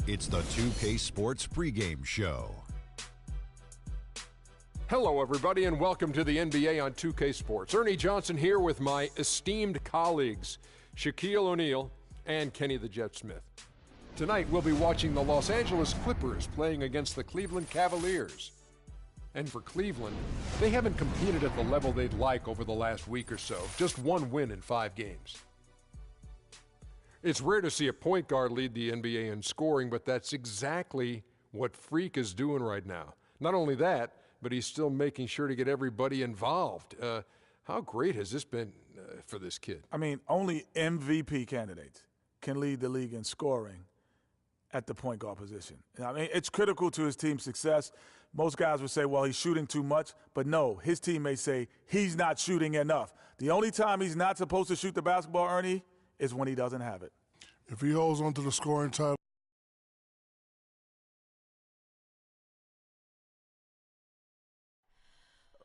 It's the 2K Sports pregame show. Hello, everybody, and welcome to the NBA on 2K Sports. Ernie Johnson here with my esteemed colleagues, Shaquille O'Neal and Kenny the Jet Smith. Tonight, we'll be watching the Los Angeles Clippers playing against the Cleveland Cavaliers. And for Cleveland, they haven't competed at the level they'd like over the last week or so. Just one win in 5 games. It's rare to see a point guard lead the NBA in scoring, but that's exactly what Freak is doing right now. Not only that, but he's still making sure to get everybody involved. How great has this been for this kid? I mean, only MVP candidates can lead the league in scoring at the point guard position. I mean, it's critical to his team's success. Most guys would say, well, he's shooting too much. But no, his teammates say he's not shooting enough. The only time he's not supposed to shoot the basketball, Ernie, is when he doesn't have it. If he holds on to the scoring title.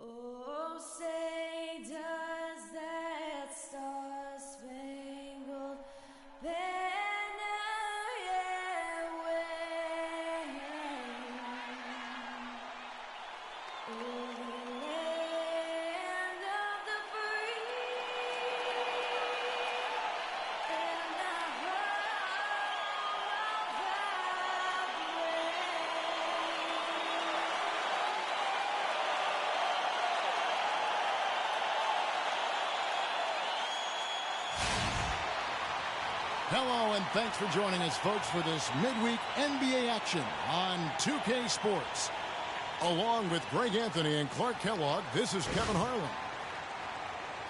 Oh, say does that star-spangled banner yet wave over the land of the free and the home of the brave. Hello, and thanks for joining us, folks, for this midweek NBA action on 2K Sports. Along with Greg Anthony and Clark Kellogg, this is Kevin Harlan.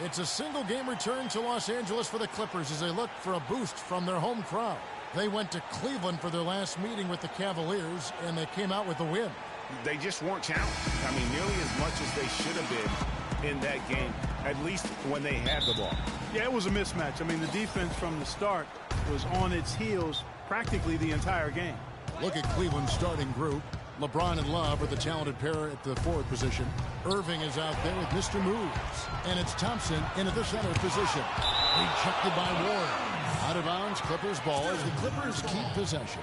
It's a single-game return to Los Angeles for the Clippers as they look for a boost from their home crowd. They went to Cleveland for their last meeting with the Cavaliers, and they came out with a win. They just weren't challenged. I mean, nearly as much as they should have been in that game, at least when they had the ball. Yeah, it was a mismatch. I mean, the defense from the start was on its heels practically the entire game. Look at Cleveland's starting group. LeBron and Love are the talented pair at the forward position. Irving is out there with Mr. Moves. And it's Thompson into the center position. Rejected by Ward. Out of bounds, Clippers ball as the Clippers keep possession.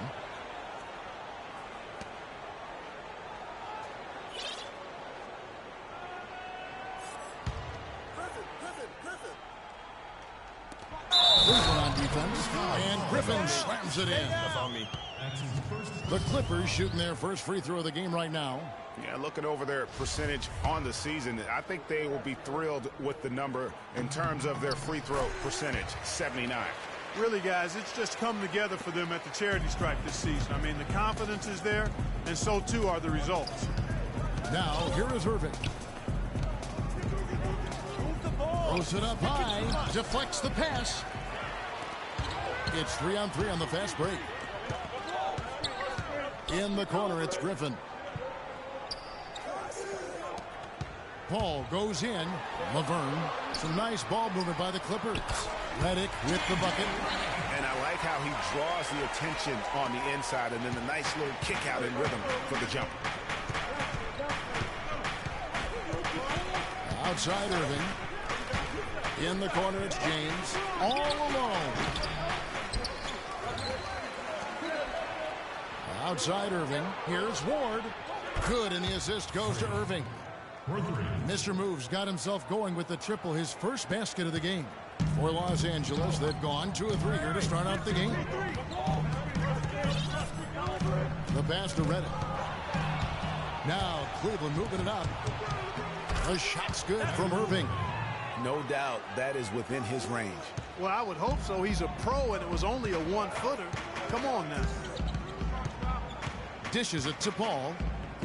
Cleveland on defense, and Griffin slams it in. That's on me. The Clippers shooting their first free throw of the game right now. Yeah, looking over their percentage on the season, I think they will be thrilled with the number in terms of their free throw percentage, 79. Really, guys, it's just come together for them at the charity stripe this season. I mean, the confidence is there, and so too are the results. Now, here is Irving. Throws it up high, deflects the pass. It's 3-on-3 on the fast break. In the corner, it's Griffin. Paul goes in. Laverne. Some nice ball movement by the Clippers. Redick with the bucket. And I like how he draws the attention on the inside, and then the nice little kick out in rhythm for the jump. Outside Irving. In the corner, it's James. All alone. Outside Irving. Here's Ward. Good, and the assist goes to Irving. Mr. Moves got himself going with the triple, his first basket of the game. For Los Angeles, they've gone 2-of-3 here to start out the game. The pass to Redick. Now Cleveland moving it up. The shot's good from Irving. No doubt that is within his range. Well, I would hope so. He's a pro, and it was only a one-footer. Come on now. Dishes it to Paul,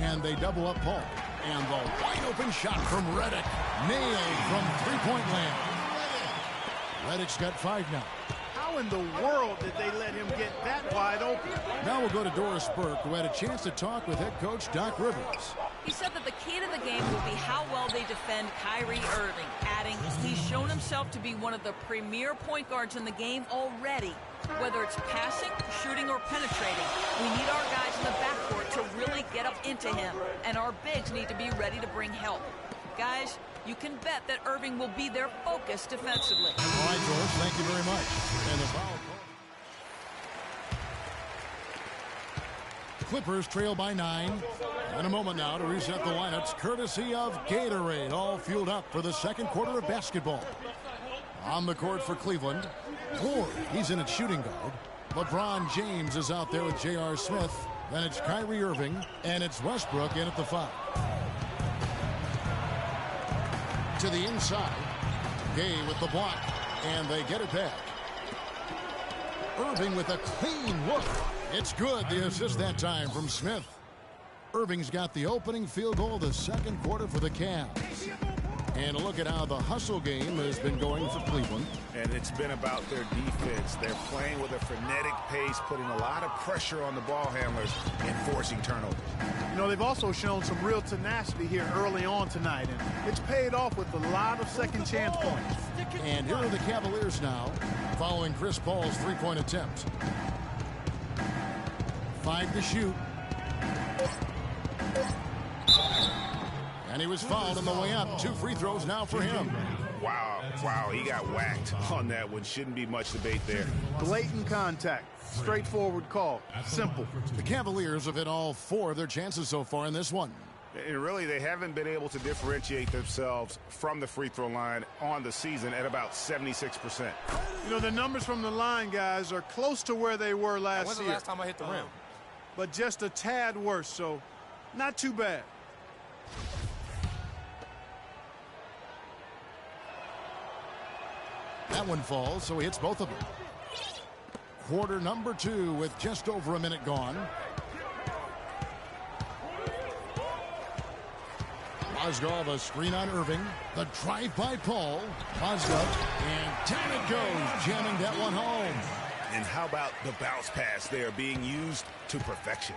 and they double up Paul. And the wide-open shot from Redick. Nailed from three-point land. Redick's got 5 now. How in the world did they let him get that wide open? Now we'll go to Doris Burke, who had a chance to talk with head coach Doc Rivers. He said that the key to the game will be how well they defend Kyrie Irving, adding he's shown himself to be one of the premier point guards in the game already. Whether it's passing, shooting, or penetrating, we need our guys in the backcourt to really get up into him, and our bigs need to be ready to bring help. Guys, you can bet that Irving will be their focus defensively. All right, George, thank you very much. And the foul Clippers trail by 9. And a moment now to reset the lineups, courtesy of Gatorade, all fueled up for the second quarter of basketball. On the court for Cleveland, Ford, he's in at shooting guard. LeBron James is out there with J.R. Smith. Then it's Kyrie Irving, and it's Westbrook in at the 5. To the inside, Gay with the block, and they get it back. Irving with a clean look. It's good, the assist that time from Smith. Irving's got the opening field goal of the second quarter for the Cavs. And a look at how the hustle game has been going for Cleveland. And it's been about their defense. They're playing with a frenetic pace, putting a lot of pressure on the ball handlers and forcing turnovers. You know, they've also shown some real tenacity here early on tonight, and it's paid off with a lot of second chance points. And here are the Cavaliers now, following Chris Paul's three-point attempt. 5 to shoot. And he was fouled on the way up. 2 free throws now for him. Wow, he got whacked on that one. Shouldn't be much debate there. Blatant contact. Straightforward call. Simple. The Cavaliers have hit all 4 of their chances so far in this one. And really, they haven't been able to differentiate themselves from the free throw line on the season at about 76%. You know, the numbers from the line, guys, are close to where they were last year. When's the last time I hit the rim? But just a tad worse, so not too bad. That one falls, so he hits both of them. Quarter number 2 with just over a minute gone. Mozgov, a screen on Irving. The drive by Paul. Mozgov, and down it goes, jamming that one home. And how about the bounce pass there being used to perfection?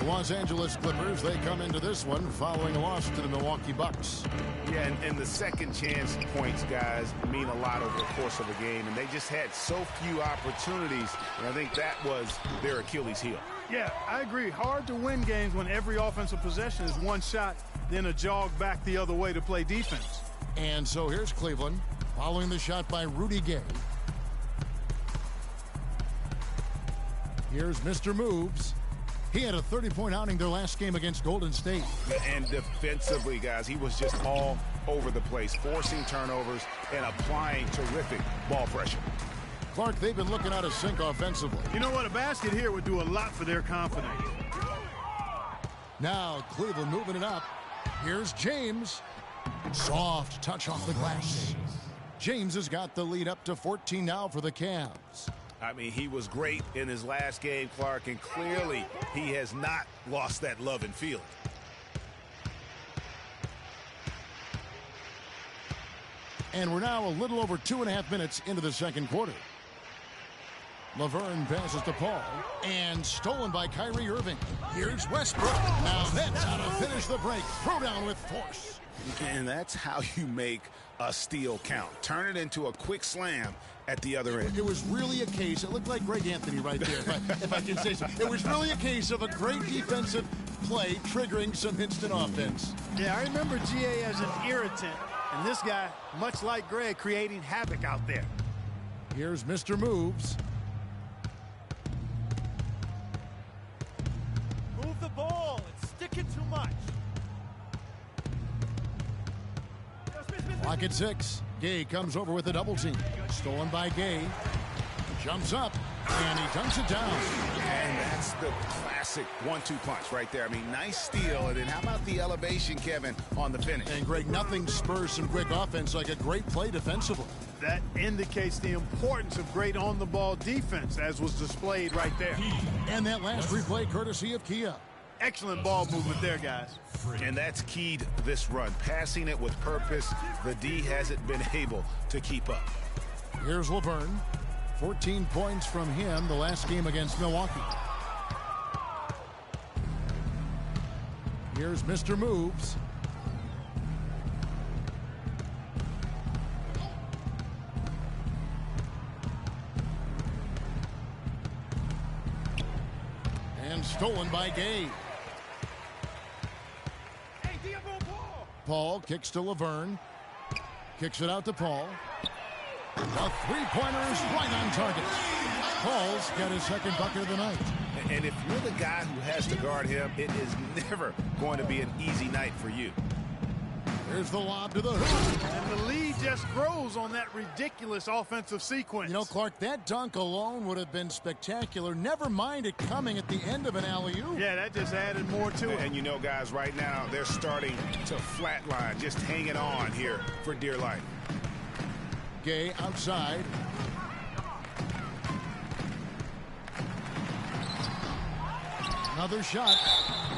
The Los Angeles Clippers, they come into this one following a loss to the Milwaukee Bucks. Yeah, and the second chance points, guys, mean a lot over the course of a game, and they just had so few opportunities, and I think that was their Achilles heel. Yeah, I agree. Hard to win games when every offensive possession is one shot, then a jog back the other way to play defense. And so here's Cleveland, following the shot by Rudy Gay. Here's Mr. Moves. He had a 30-point outing their last game against Golden State. And defensively, guys, he was just all over the place, forcing turnovers and applying terrific ball pressure. Clark, they've been looking out of sync offensively. You know what? A basket here would do a lot for their confidence. Now Cleveland moving it up. Here's James. Soft touch off the glass. James has got the lead up to 14 now for the Cavs. I mean, he was great in his last game, Clark, and clearly he has not lost that love and feeling. And we're now a little over 2.5 minutes into the second quarter. Laverne passes to Paul, and stolen by Kyrie Irving. Here's Westbrook. Now that's how to finish the break. Throw down with force. And that's how you make a steal count. Turn it into a quick slam at the other end. It was really a case, it looked like Greg Anthony right there, if I can say so. It was really a case of a great defensive play triggering some instant offense. Yeah, I remember GA as an irritant, and this guy, much like Greg, creating havoc out there. Here's Mr. Moves. Move the ball. It's sticking too much. Clock at 6. Gay comes over with a double team. Stolen by Gay. Jumps up, and he dunks it down. And that's the classic 1-2 punch right there. I mean, nice steal. And then how about the elevation, Kevin, on the finish? And Greg, nothing spurs some quick offense like a great play defensively. That indicates the importance of great on-the-ball defense, as was displayed right there. And that last replay courtesy of Kia. Excellent ball movement there, guys. And that's keyed this run. Passing it with purpose. The D hasn't been able to keep up. Here's Laverne. 14 points from him the last game against Milwaukee. Here's Mr. Moves. And stolen by Gay. Paul kicks to Laverne. Kicks it out to Paul. The three-pointer is right on target. Paul's got his second bucket of the night. And if you're the guy who has to guard him, it is never going to be an easy night for you. Here's the lob to the hoop. And the lead just grows on that ridiculous offensive sequence. You know, Clark, that dunk alone would have been spectacular. Never mind it coming at the end of an alley-oop. Yeah, that just added more to it. And you know, guys, right now, they're starting to flatline, just hanging on here for dear life. Gay outside. Another shot,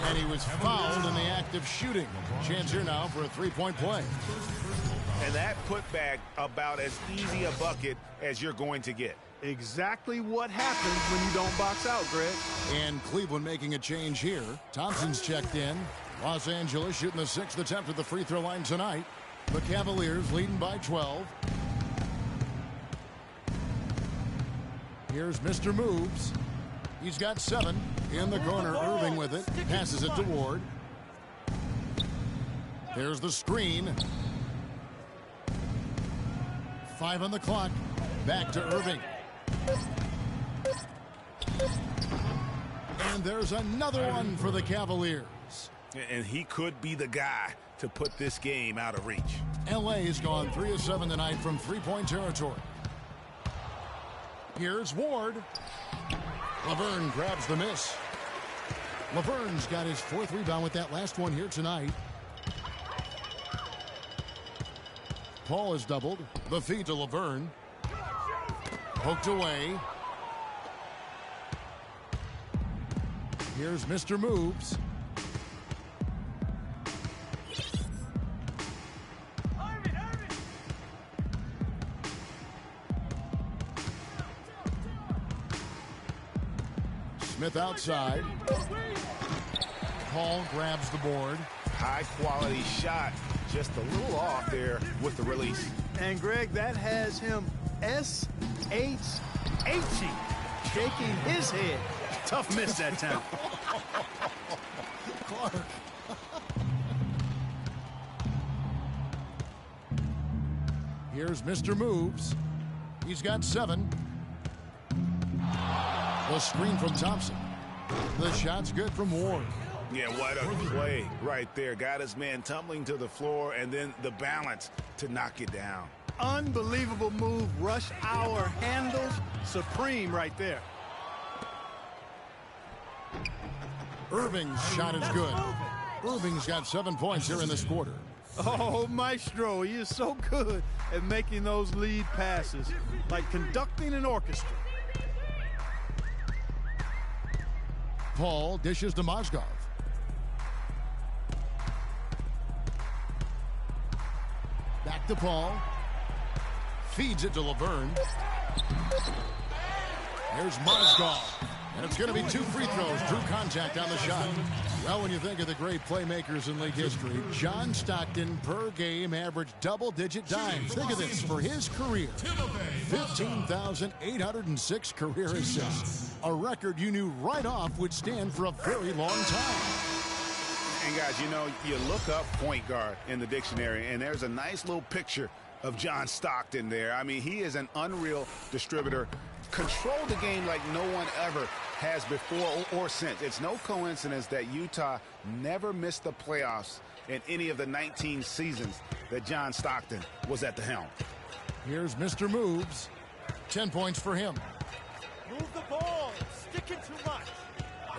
and he was fouled in the act of shooting. Chance here now for a three-point play. And that putback about as easy a bucket as you're going to get. Exactly what happens when you don't box out, Greg. And Cleveland making a change here. Thompson's checked in. Los Angeles shooting the sixth attempt at the free throw line tonight. The Cavaliers leading by 12. Here's Mr. Moves. He's got 7 in the corner. Irving with it. Passes it to Ward. There's the screen. 5 on the clock. Back to Irving. And there's another one for the Cavaliers. And he could be the guy to put this game out of reach. LA's gone 3 of 7 tonight from three-point territory. Here's Ward. Laverne grabs the miss. Laverne's got his 4th rebound with that last one here tonight. Paul is doubled. The feed to Laverne. Poked away. Here's Mr. Moves. Smith outside. Paul grabs the board. High quality shot. Just a little off there with the release. And Greg, that has him S-H-H-E, shaking his head. Tough miss that time. Clark. Here's Mr. Moves. He's got 7. The screen from Thompson. The shot's good from Ward. Yeah, what a play right there. Got his man tumbling to the floor, and then the balance to knock it down. Unbelievable move. Rush hour handles supreme right there. Irving's shot is good. Irving's got 7 points here in this quarter. Oh, Maestro, he is so good at making those lead passes, like conducting an orchestra. Paul dishes to Mozgov. Back to Paul. Feeds it to Laverne. There's Mozgov. And it's going to be 2 free throws. Drew contact on the shot. Well, when you think of the great playmakers in league history, John Stockton per game averaged double-digit dimes. Think of this. For his career, 15,806 career assists. A record you knew right off would stand for a very long time. And guys, you know, you look up point guard in the dictionary, and there's a nice little picture of John Stockton there. I mean, he is an unreal distributor. Controlled the game like no one ever has before or since. It's no coincidence that Utah never missed the playoffs in any of the 19 seasons that John Stockton was at the helm. Here's Mr. Moves. 10 points for him. Move the ball. It's sticking too much.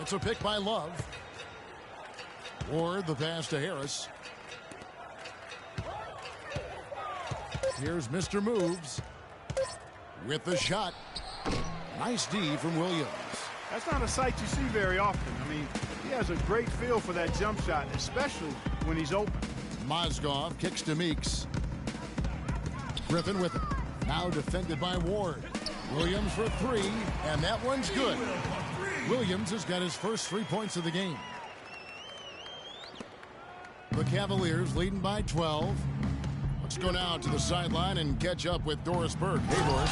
It's a pick by Love. Ward the pass to Harris. Here's Mr. Moves with the shot. Nice D from Williams. That's not a sight you see very often. I mean, he has a great feel for that jump shot, especially when he's open. Mozgov kicks to Meeks. Griffin with it. Now defended by Ward. Williams for 3, and that one's good. Williams has got his first 3 points of the game. The Cavaliers leading by 12. Let's go now to the sideline and catch up with Doris Burke. Hey, Doris.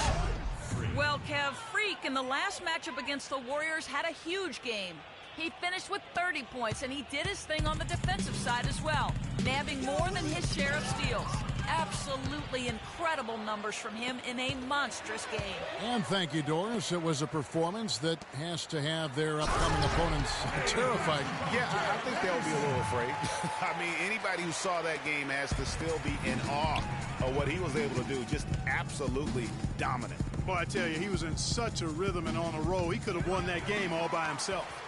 Well, Kev, Freak in the last matchup against the Warriors had a huge game. He finished with 30 points, and he did his thing on the defensive side as well, nabbing more than his share of steals. Absolutely incredible numbers from him in a monstrous game. And thank you, Doris. It was a performance that has to have their upcoming opponents terrified. Yeah, I think they'll be a little afraid. I mean, anybody who saw that game has to still be in awe of what he was able to do. Just absolutely dominant. Boy, I tell you, he was in such a rhythm and on a roll. He could have won that game all by himself.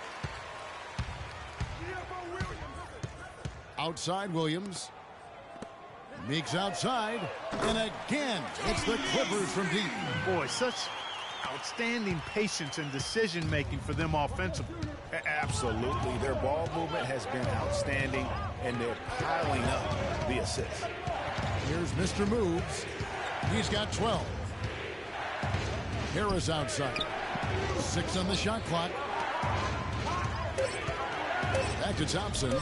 Outside Williams. Meeks outside. And again, it's the Clippers from deep. Boy, such outstanding patience and decision-making for them offensively. Absolutely. Their ball movement has been outstanding, and they're piling up the assists. Here's Mr. Moves. He's got 12. Harris outside. 6 on the shot clock. Back to Thompson.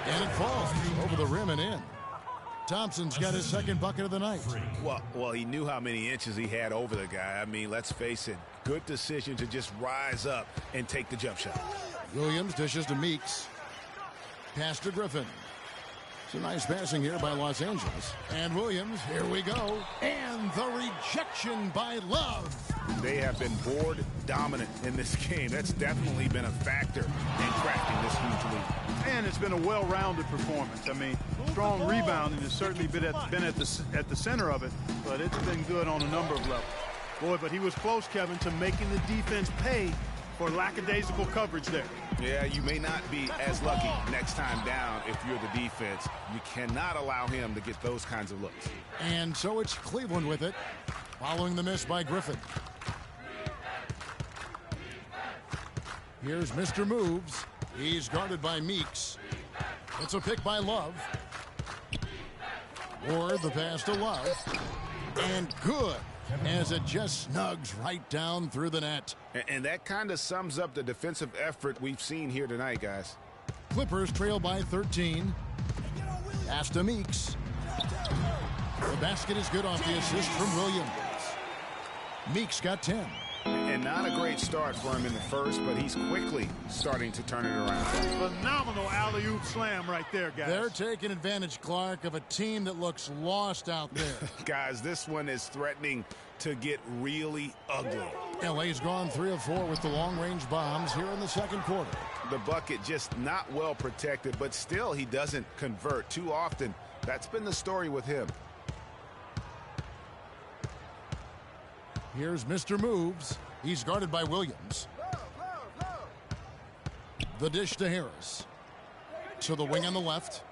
And it falls over the rim and in. Thompson's got his second bucket of the night. Well, he knew how many inches he had over the guy. I mean, let's face it, good decision to just rise up and take the jump shot. Williams dishes to Meeks. Pass to Griffin. It's a nice passing here by Los Angeles. And Williams, here we go. And the rejection by Love. They have been board dominant in this game. That's definitely been a factor in cracking this huge lead. And it's been a well-rounded performance. I mean, strong rebounding has certainly been at the center of it, but it's been good on a number of levels. Boy, but he was close, Kevin, to making the defense pay for lackadaisical coverage there. Yeah, you may not be as lucky next time down if you're the defense. You cannot allow him to get those kinds of looks. And so it's Cleveland with it, following the miss by Griffin. Here's Mr. Moves. He's guarded by Meeks. It's a pick by Love. Ward the pass to Love. And good, as it just snugs right down through the net. And that kind of sums up the defensive effort we've seen here tonight, guys. Clippers trail by 13. Pass to Meeks. The basket is good off the assist from Williams. Meeks got 10. And not a great start for him in the first, but he's quickly starting to turn it around. Phenomenal alley-oop slam right there, guys. They're taking advantage, Clark, of a team that looks lost out there. Guys, this one is threatening to get really ugly. LA's gone 3 of 4 with the long-range bombs here in the second quarter. The bucket just not well protected, but still he doesn't convert too often. That's been the story with him. Here's Mr. Moves. He's guarded by Williams. The dish to Harris. To the wing on the left.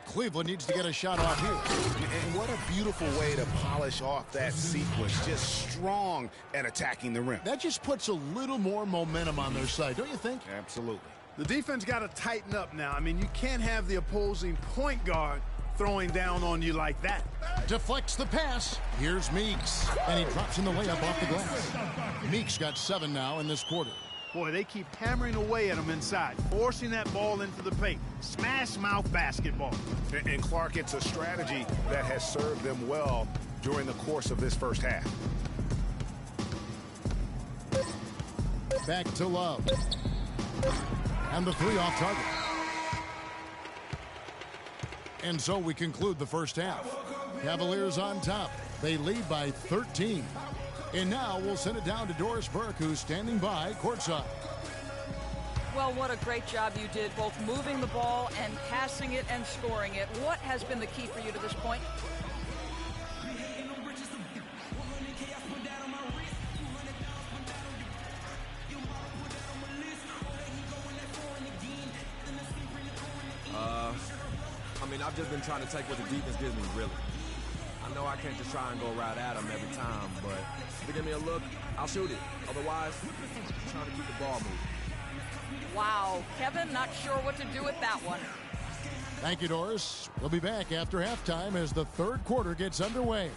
Cleveland needs to get a shot off here. And what a beautiful way to polish off that sequence. Just strong at attacking the rim. That just puts a little more momentum on their side, don't you think? Absolutely. The defense got to tighten up now. I mean, you can't have the opposing point guard throwing down on you like that. Deflects the pass. Here's Meeks. And he drops in the layup off the glass. Meeks got 7 now in this quarter. Boy, they keep hammering away at him inside, forcing that ball into the paint. Smash mouth basketball. And Clark, it's a strategy that has served them well during the course of this first half. Back to Love. And the 3 off target. And so we conclude the first half. Cavaliers on top. They lead by 13. And now we'll send it down to Doris Burke, who's standing by courtside. Well, what a great job you did, both moving the ball and passing it and scoring it. What has been the key for you to this point? I've just been trying to take what the defense gives me, really. I know I can't just try and go right at them every time, but if they give me a look, I'll shoot it. Otherwise, I'm trying to keep the ball moving. Wow, Kevin, not sure what to do with that one. Thank you, Doris. We'll be back after halftime as the third quarter gets underway.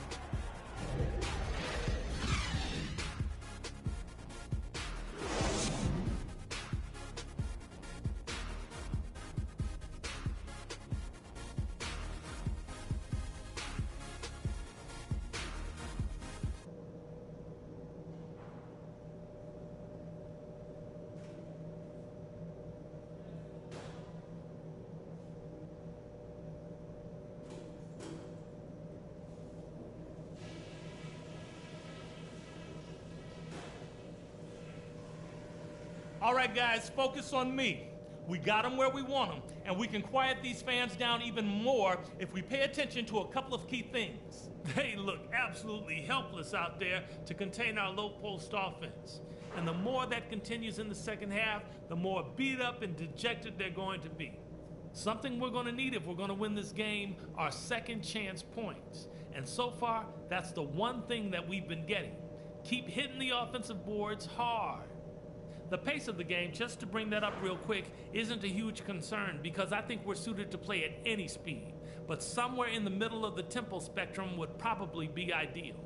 All right, guys, focus on me. We got them where we want them, and we can quiet these fans down even more if we pay attention to a couple of key things. They look absolutely helpless out there to contain our low-post offense. And the more that continues in the second half, the more beat up and dejected they're going to be. Something we're going to need if we're going to win this game are second chance points. And so far, that's the one thing that we've been getting. Keep hitting the offensive boards hard. The pace of the game, just to bring that up real quick, isn't a huge concern because I think we're suited to play at any speed. But somewhere in the middle of the tempo spectrum would probably be ideal.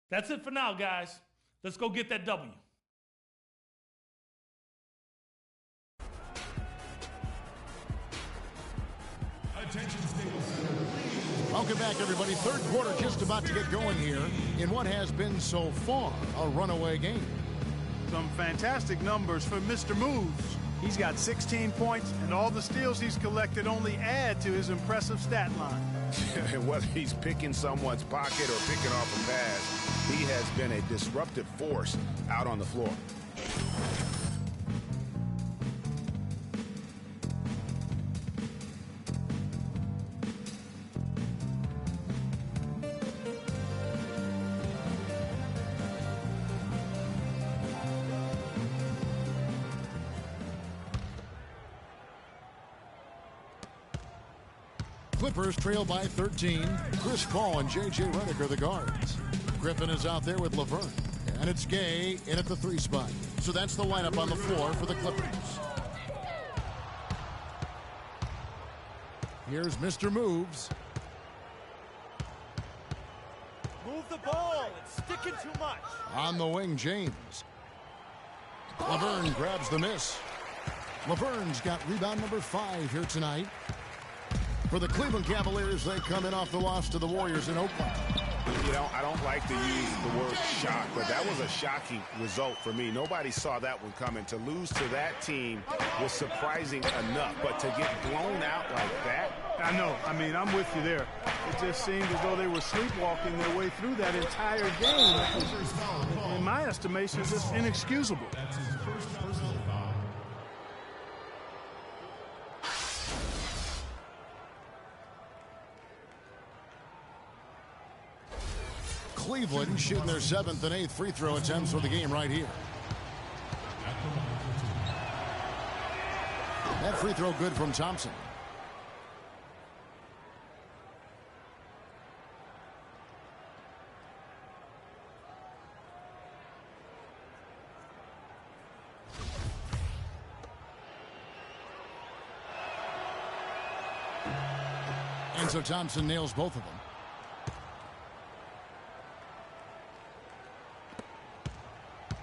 That's it for now, guys. Let's go get that W. Welcome back, everybody. Third quarter just about to get going here in what has been so far a runaway game. Some fantastic numbers for Mr. Moves. He's got 16 points, and all the steals he's collected only add to his impressive stat line. Whether he's picking someone's pocket or picking off a pass, he has been a disruptive force out on the floor. Clippers trail by 13. Chris Paul and J.J. Redick are the guards. Griffin is out there with Laverne. And it's Gay in at the 3 spot. So that's the lineup on the floor for the Clippers. Here's Mr. Moves. Move the ball. It's sticking too much. On the wing, James. Laverne grabs the miss. Laverne's got rebound number 5 here tonight. For the Cleveland Cavaliers, they come in off the loss to the Warriors in Oakland. You know, I don't like to use the word shock, but that was a shocking result for me. Nobody saw that one coming. To lose to that team was surprising enough, but to get blown out like that? I know. I mean, I'm with you there. It just seemed as though they were sleepwalking their way through that entire game. That was, in my estimation, just inexcusable. That's his first personal foul. Cleveland shooting their 7th and 8th free throw attempts for the game right here. That free throw good from Thompson. And so Thompson nails both of them.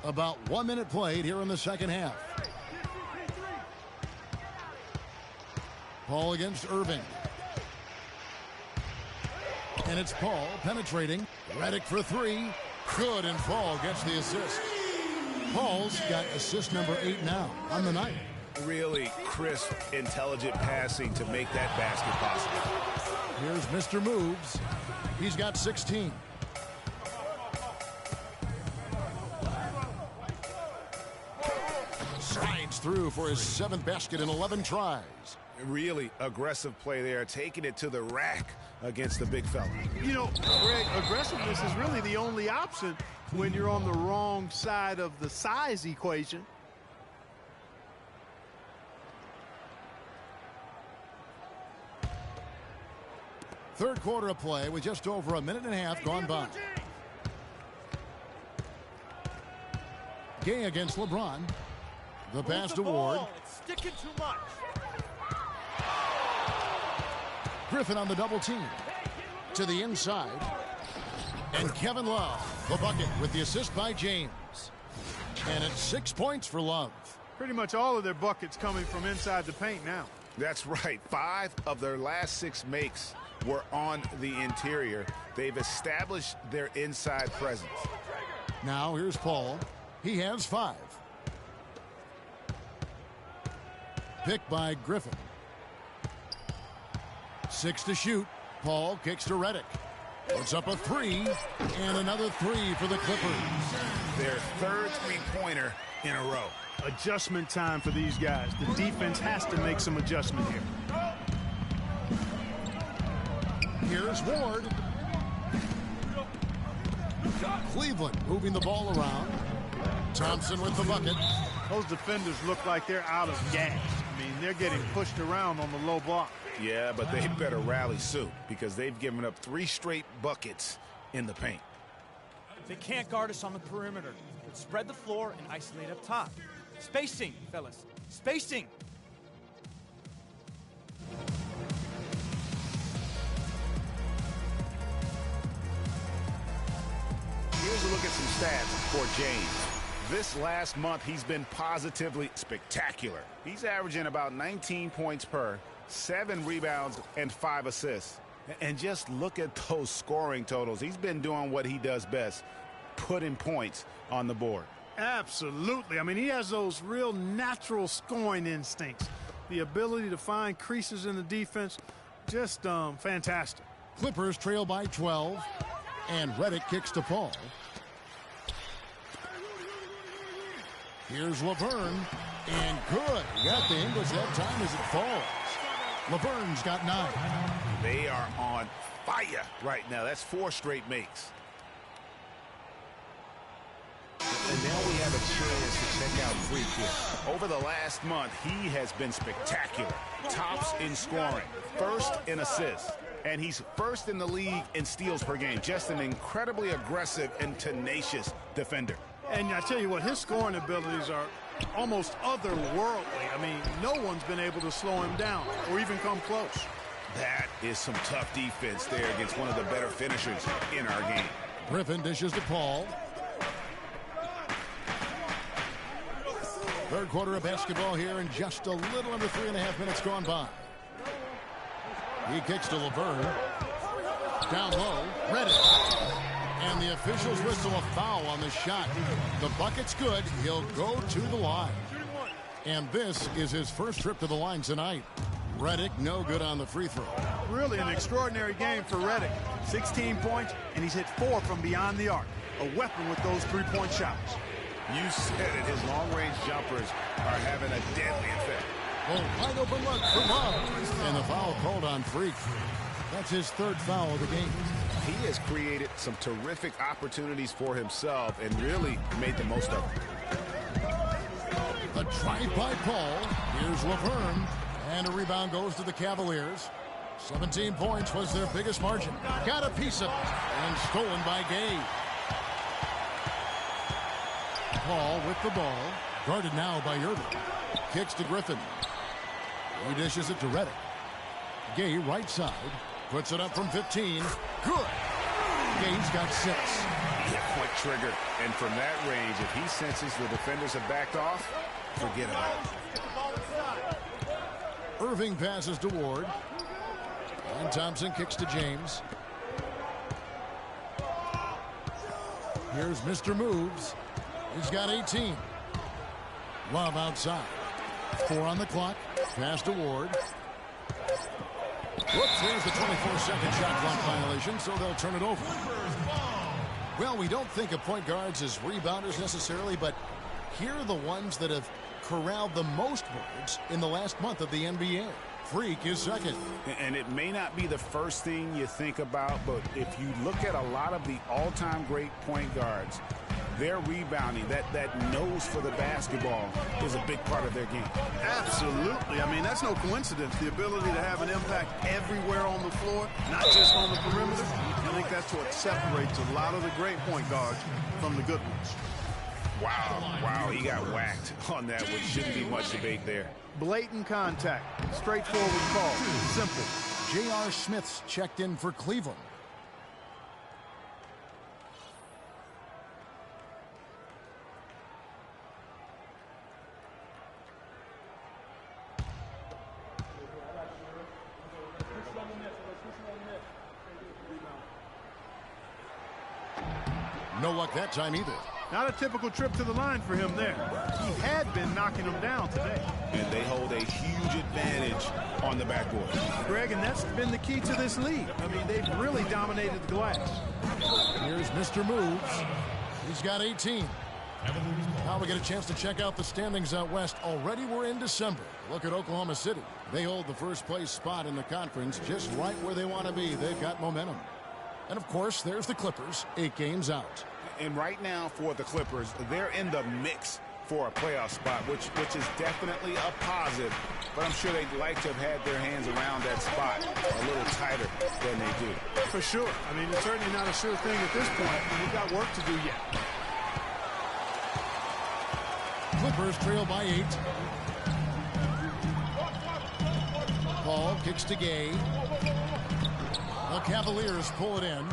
About 1 minute played here in the second half. Paul against Irving. And it's Paul penetrating. Redick for 3. Good, and Paul gets the assist. Paul's got assist number 8 now on the night. Really crisp, intelligent passing to make that basket possible. Here's Mr. Moves. He's got 16. Slides through for his 7th basket in 11 tries. Really aggressive play there, taking it to the rack against the big fella. You know, Greg, aggressiveness is really the only option when you're on the wrong side of the size equation. Third quarter of play with just over a minute and a half gone by. Gay against LeBron. The pass to Ward. It's sticking too much. Griffin on the double team. To the inside. And Kevin Love, the bucket with the assist by James. And it's 6 points for Love. Pretty much all of their buckets coming from inside the paint now. That's right. 5 of their last 6 makes were on the interior. They've established their inside presence. Now here's Paul. He has 5. Picked by Griffin. 6 to shoot. Paul kicks to Redick. Puts up a three, and another three for the Clippers. Their third three-pointer in a row. Adjustment time for these guys. The defense has to make some adjustment here. Here's Ward. Cleveland moving the ball around. Thompson with the bucket. Those defenders look like they're out of gas. I mean, they're getting pushed around on the low block. Yeah, but they better rally suit because they've given up 3 straight buckets in the paint. They can't guard us on the perimeter. But spread the floor and isolate up top. Spacing, fellas. Spacing. Here's a look at some stats for James. This last month, he's been positively spectacular. He's averaging about 19 points per, 7 rebounds, and 5 assists. And just look at those scoring totals. He's been doing what he does best, putting points on the board. Absolutely. I mean, he has those real natural scoring instincts. The ability to find creases in the defense, just fantastic. Clippers trail by 12, and Redick kicks to Paul. Here's Laverne, and good. He got the English that time as it falls. Laverne's got 9. They are on fire right now. That's 4 straight makes. And now we have a chance to check out Freak here. Over the last month, he has been spectacular. Tops in scoring, first in assists, and he's first in the league in steals per game. Just an incredibly aggressive and tenacious defender. And I tell you what, his scoring abilities are almost otherworldly. I mean, no one's been able to slow him down or even come close. That is some tough defense there against one of the better finishers in our game. Griffin dishes to Paul. Third quarter of basketball here, and just a little under 3.5 minutes gone by. He kicks to Laverne. Down low, Redick. And the officials whistle a foul on the shot. The bucket's good. He'll go to the line. And this is his first trip to the line tonight. Redick no good on the free throw. Really an extraordinary game for Redick. 16 points, and he's hit 4 from beyond the arc. A weapon with those three-point shots. You said it. His long-range jumpers are having a deadly effect. Oh, wide open look for Love. And the foul called on Freak. That's his third foul of the game. He has created some terrific opportunities for himself and really made the most of it. The drive by Paul. Here's Laverne. And a rebound goes to the Cavaliers. 17 points was their biggest margin. Got a piece of it. And stolen by Gay. Paul with the ball. Guarded now by Irvin. Kicks to Griffin. He dishes it to Redick. Gay right side. Puts it up from 15. Good. Gay's got 6. Yeah, quick trigger. And from that range, if he senses the defenders have backed off, forget about it. Irving passes to Ward. And Thompson kicks to James. Here's Mr. Moves. He's got 18. Love outside. 4 on the clock. Pass to Ward. Whoops, there's the 24-second shot clock violation, so they'll turn it over. Well, we don't think of point guards as rebounders necessarily, but here are the ones that have corralled the most boards in the last month of the NBA. Freak is second. And it may not be the first thing you think about, but if you look at a lot of the all-time great point guards, their rebounding, that nose for the basketball is a big part of their game. Absolutely. I mean, that's no coincidence. The ability to have an impact everywhere on the floor, not just on the perimeter. I think that's what separates a lot of the great point guards from the good ones. Wow, he got whacked on that, which shouldn't be much debate there. Blatant contact. Straightforward call. Simple. J.R. Smith's checked in for Cleveland. No luck that time either. Not a typical trip to the line for him there. He had been knocking them down today. And they hold a huge advantage on the backboard. Greg, and that's been the key to this league. I mean, they've really dominated the glass. Here's Mr. Moves. He's got 18. Now we get a chance to check out the standings out west. Already we're in December. Look at Oklahoma City. They hold the first place spot in the conference just right where they want to be. They've got momentum. And of course, there's the Clippers, 8 games out. And right now for the Clippers, they're in the mix for a playoff spot, which is definitely a positive. But I'm sure they'd like to have had their hands around that spot a little tighter than they do. For sure. I mean, it's certainly not a sure thing at this point. We've got work to do yet. Clippers trail by 8. Paul kicks to Gay. The Cavaliers pull it in.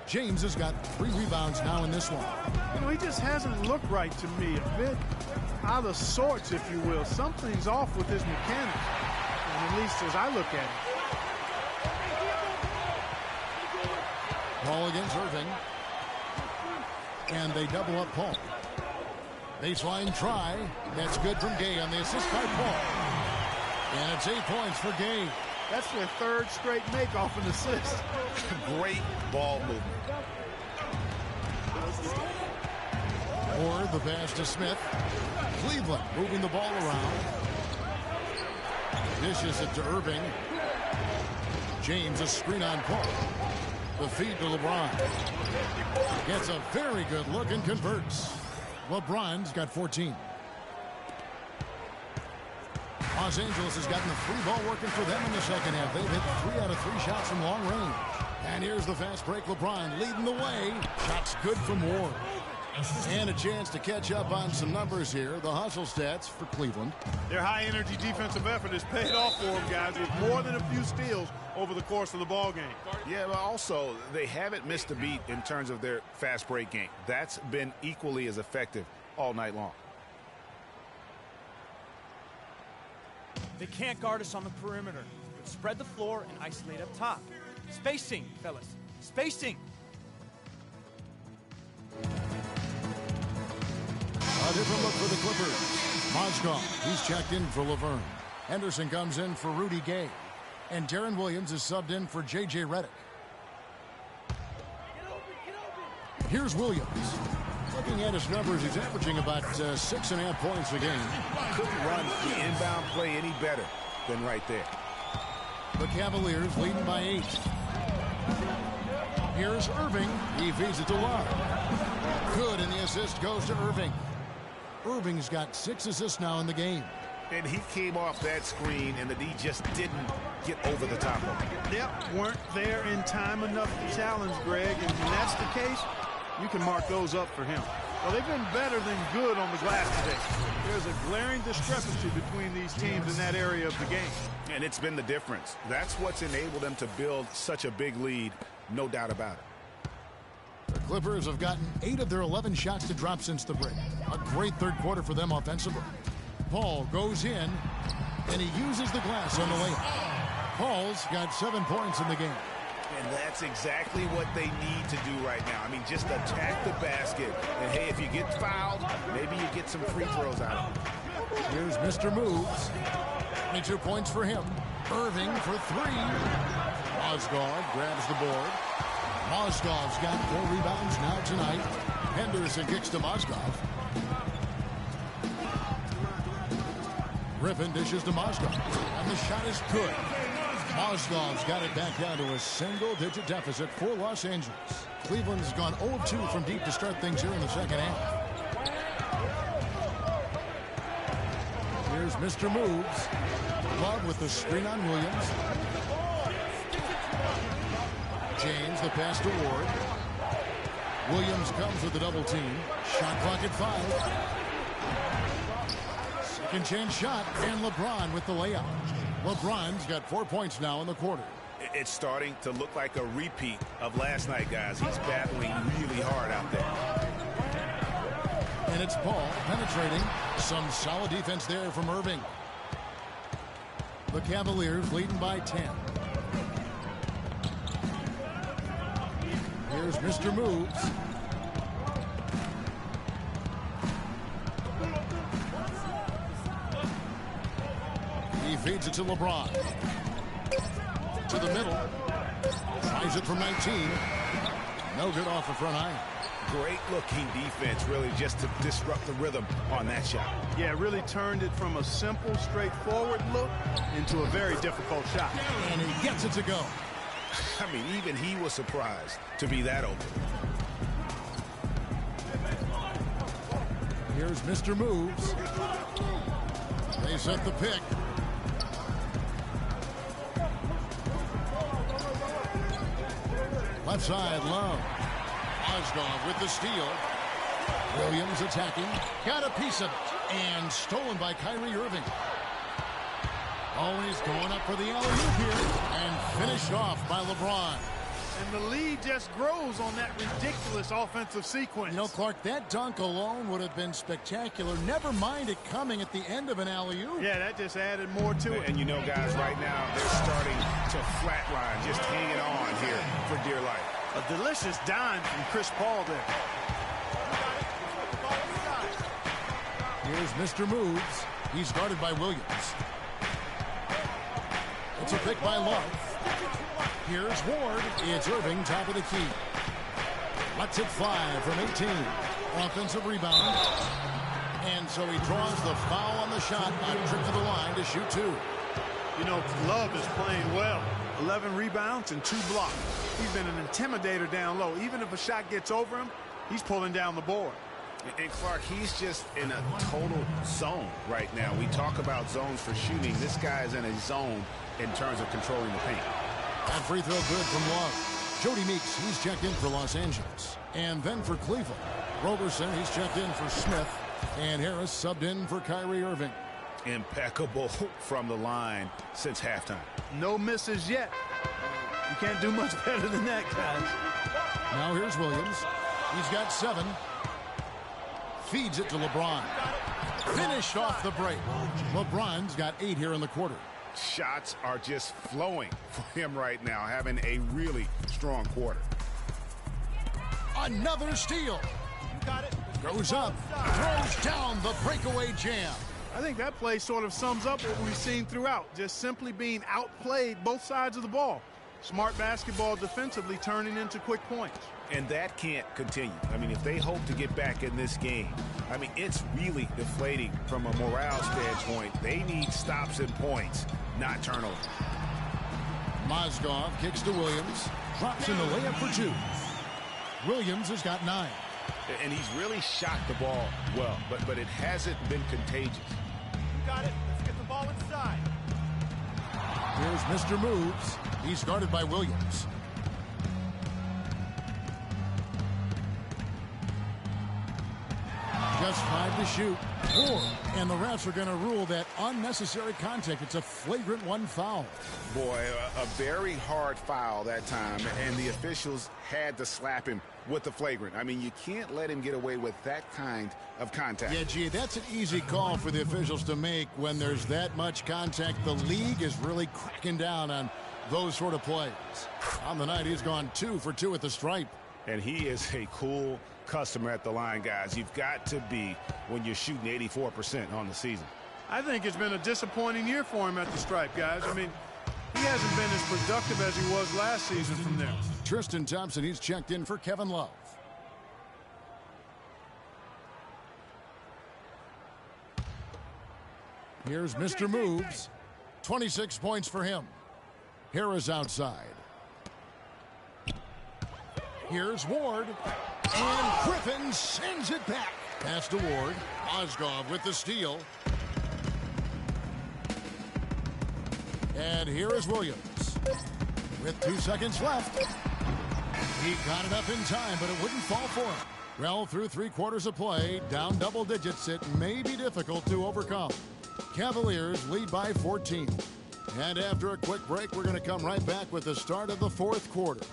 James has got 3 rebounds now in this one. You know, he just hasn't looked right to me. A bit out of sorts, if you will. Something's off with his mechanics, and at least as I look at it. Paul against Irving. And they double up Paul. Baseline try. That's good from Gay on the assist by Paul. And it's 8 points for Gay. That's their 3rd straight make off an assist. Great ball movement. Or the pass to Smith. Cleveland moving the ball around. Dishes it to Irving. James a screen on Paul. The feed to LeBron. Gets a very good look and converts. LeBron's got 14. Los Angeles has gotten the free ball working for them in the second half. They've hit 3 out of 3 shots from long range. And here's the fast break. LeBron leading the way. Shots good from Ward. And a chance to catch up on some numbers here. The hustle stats for Cleveland. Their high-energy defensive effort has paid off for them, guys, with more than a few steals over the course of the ball game. Yeah, but also they haven't missed a beat in terms of their fast break game. That's been equally as effective all night long. They can't guard us on the perimeter. Spread the floor and isolate up top. Spacing, fellas. Spacing. A different look for the Clippers. Mozgov, he's checked in for Laverne. Henderson comes in for Rudy Gay. And Darren Williams is subbed in for J.J. Redick. Here's Williams. Looking at his numbers, he's averaging about 6.5 points a game. Couldn't run the inbound play any better than right there. The Cavaliers leading by 8. Here's Irving. He feeds it to Love. Good, and the assist goes to Irving. Irving's got 6 assists now in the game. And he came off that screen, and the D just didn't get over the top of him. Yep, weren't there in time enough to challenge Greg, and when that's the case, you can mark those up for him. Well, they've been better than good on the glass today. There's a glaring discrepancy between these teams in that area of the game. And it's been the difference. That's what's enabled them to build such a big lead, no doubt about it. The Clippers have gotten 8 of their 11 shots to drop since the break. A great third quarter for them offensively. Paul goes in, and he uses the glass on the layup. Paul's got 7 points in the game. And that's exactly what they need to do right now. I mean, just attack the basket. And, hey, if you get fouled, maybe you get some free throws out of it. Here's Mr. Moves. 22 points for him. Irving for 3. Mozgov grabs the board. Mozgov's got 4 rebounds now tonight. Henderson kicks to Mozgov. Griffin dishes to Mozgov. And the shot is good. Mozgov's got it back down to a single-digit deficit for Los Angeles. Cleveland's gone 0-2 from deep to start things here in the second half. Here's Mr. Moves. Love with the screen on Williams. James, the pass to Ward. Williams comes with the double team. Shot clock at 5. Second chance shot, and LeBron with the layup. LeBron's got 4 points now in the quarter. It's starting to look like a repeat of last night, guys. He's battling really hard out there. And it's Paul penetrating. Some solid defense there from Irving. The Cavaliers leading by 10. Here's Mr. Moves. Feeds it to LeBron. To the middle. Tries it from 19. No good off the front iron. Great looking defense, really, just to disrupt the rhythm on that shot. Yeah, really turned it from a simple, straightforward look into a very difficult shot. And he gets it to go. I mean, even he was surprised to be that open. Here's Mr. Moves. They set the pick. Left side, low. Osgood with the steal. Williams attacking. Got a piece of it. And stolen by Kyrie Irving. Always going up for the alley-oop here. And finished off by LeBron. And the lead just grows on that ridiculous offensive sequence. You know, Clark, that dunk alone would have been spectacular. Never mind it coming at the end of an alley-oop. Yeah, that just added more to it. And you know, guys, right now, they're starting to flatline, just hanging on here for dear life. A delicious dime from Chris Paul there. Here's Mr. Moves. He's guarded by Williams. It's a pick by Love. Here's Ward. It's Irving, top of the key. Lets it fly from 18. Offensive rebound. And so he draws the foul on the shot. A trip to the line to shoot two. You know, Love is playing well. 11 rebounds and 2 blocks. He's been an intimidator down low. Even if a shot gets over him, he's pulling down the board. And Clark, he's just in a total zone right now. We talk about zones for shooting. This guy is in a zone in terms of controlling the paint. And free throw good from Love. Jody Meeks, he's checked in for Los Angeles. And then for Cleveland. Roberson, he's checked in for Smith. And Harris subbed in for Kyrie Irving. Impeccable from the line since halftime. No misses yet. You can't do much better than that, guys. Now here's Williams. He's got 7. Feeds it to LeBron. Finished off the break. LeBron's got 8 here in the quarter. Shots are just flowing for him right now, having a really strong quarter. Another steal. Goes up. Throws down the breakaway jam. I think that play sort of sums up what we've seen throughout. Just simply being outplayed both sides of the ball. Smart basketball defensively turning into quick points. And that can't continue. I mean, if they hope to get back in this game, I mean, it's really deflating from a morale standpoint. They need stops and points, not turnovers. Mozgov kicks to Williams. Drops in the layup for 2. Williams has got 9. And he's really shot the ball well, but it hasn't been contagious. You got it. Let's get the ball inside. Here's Mr. Moves. He's guarded by Williams. Just 5 to shoot. 4. And the refs are going to rule that unnecessary contact. It's a flagrant 1 foul. Boy, a very hard foul that time, and the officials had to slap him with the flagrant. I mean, you can't let him get away with that kind of contact. Yeah, gee, that's an easy call for the officials to make when there's that much contact. The league is really cracking down on those sort of plays. On the night, he's gone 2 for 2 at the stripe. And he is a cool customer at the line, guys. You've got to be when you're shooting 84% on the season. I think it's been a disappointing year for him at the stripe, guys. I mean, he hasn't been as productive as he was last season from there. Tristan Thompson, he's checked in for Kevin Love. Here's Mr. Moves. 26 points for him. Harris outside. Here's Ward. And Griffin sends it back. Pass to Ward. Osgood with the steal. And here is Williams. With 2 seconds left. He got it up in time, but it wouldn't fall for him. Well, through 3/4 of play, down double digits, it may be difficult to overcome. Cavaliers lead by 14. And after a quick break, we're going to come right back with the start of the 4th quarter.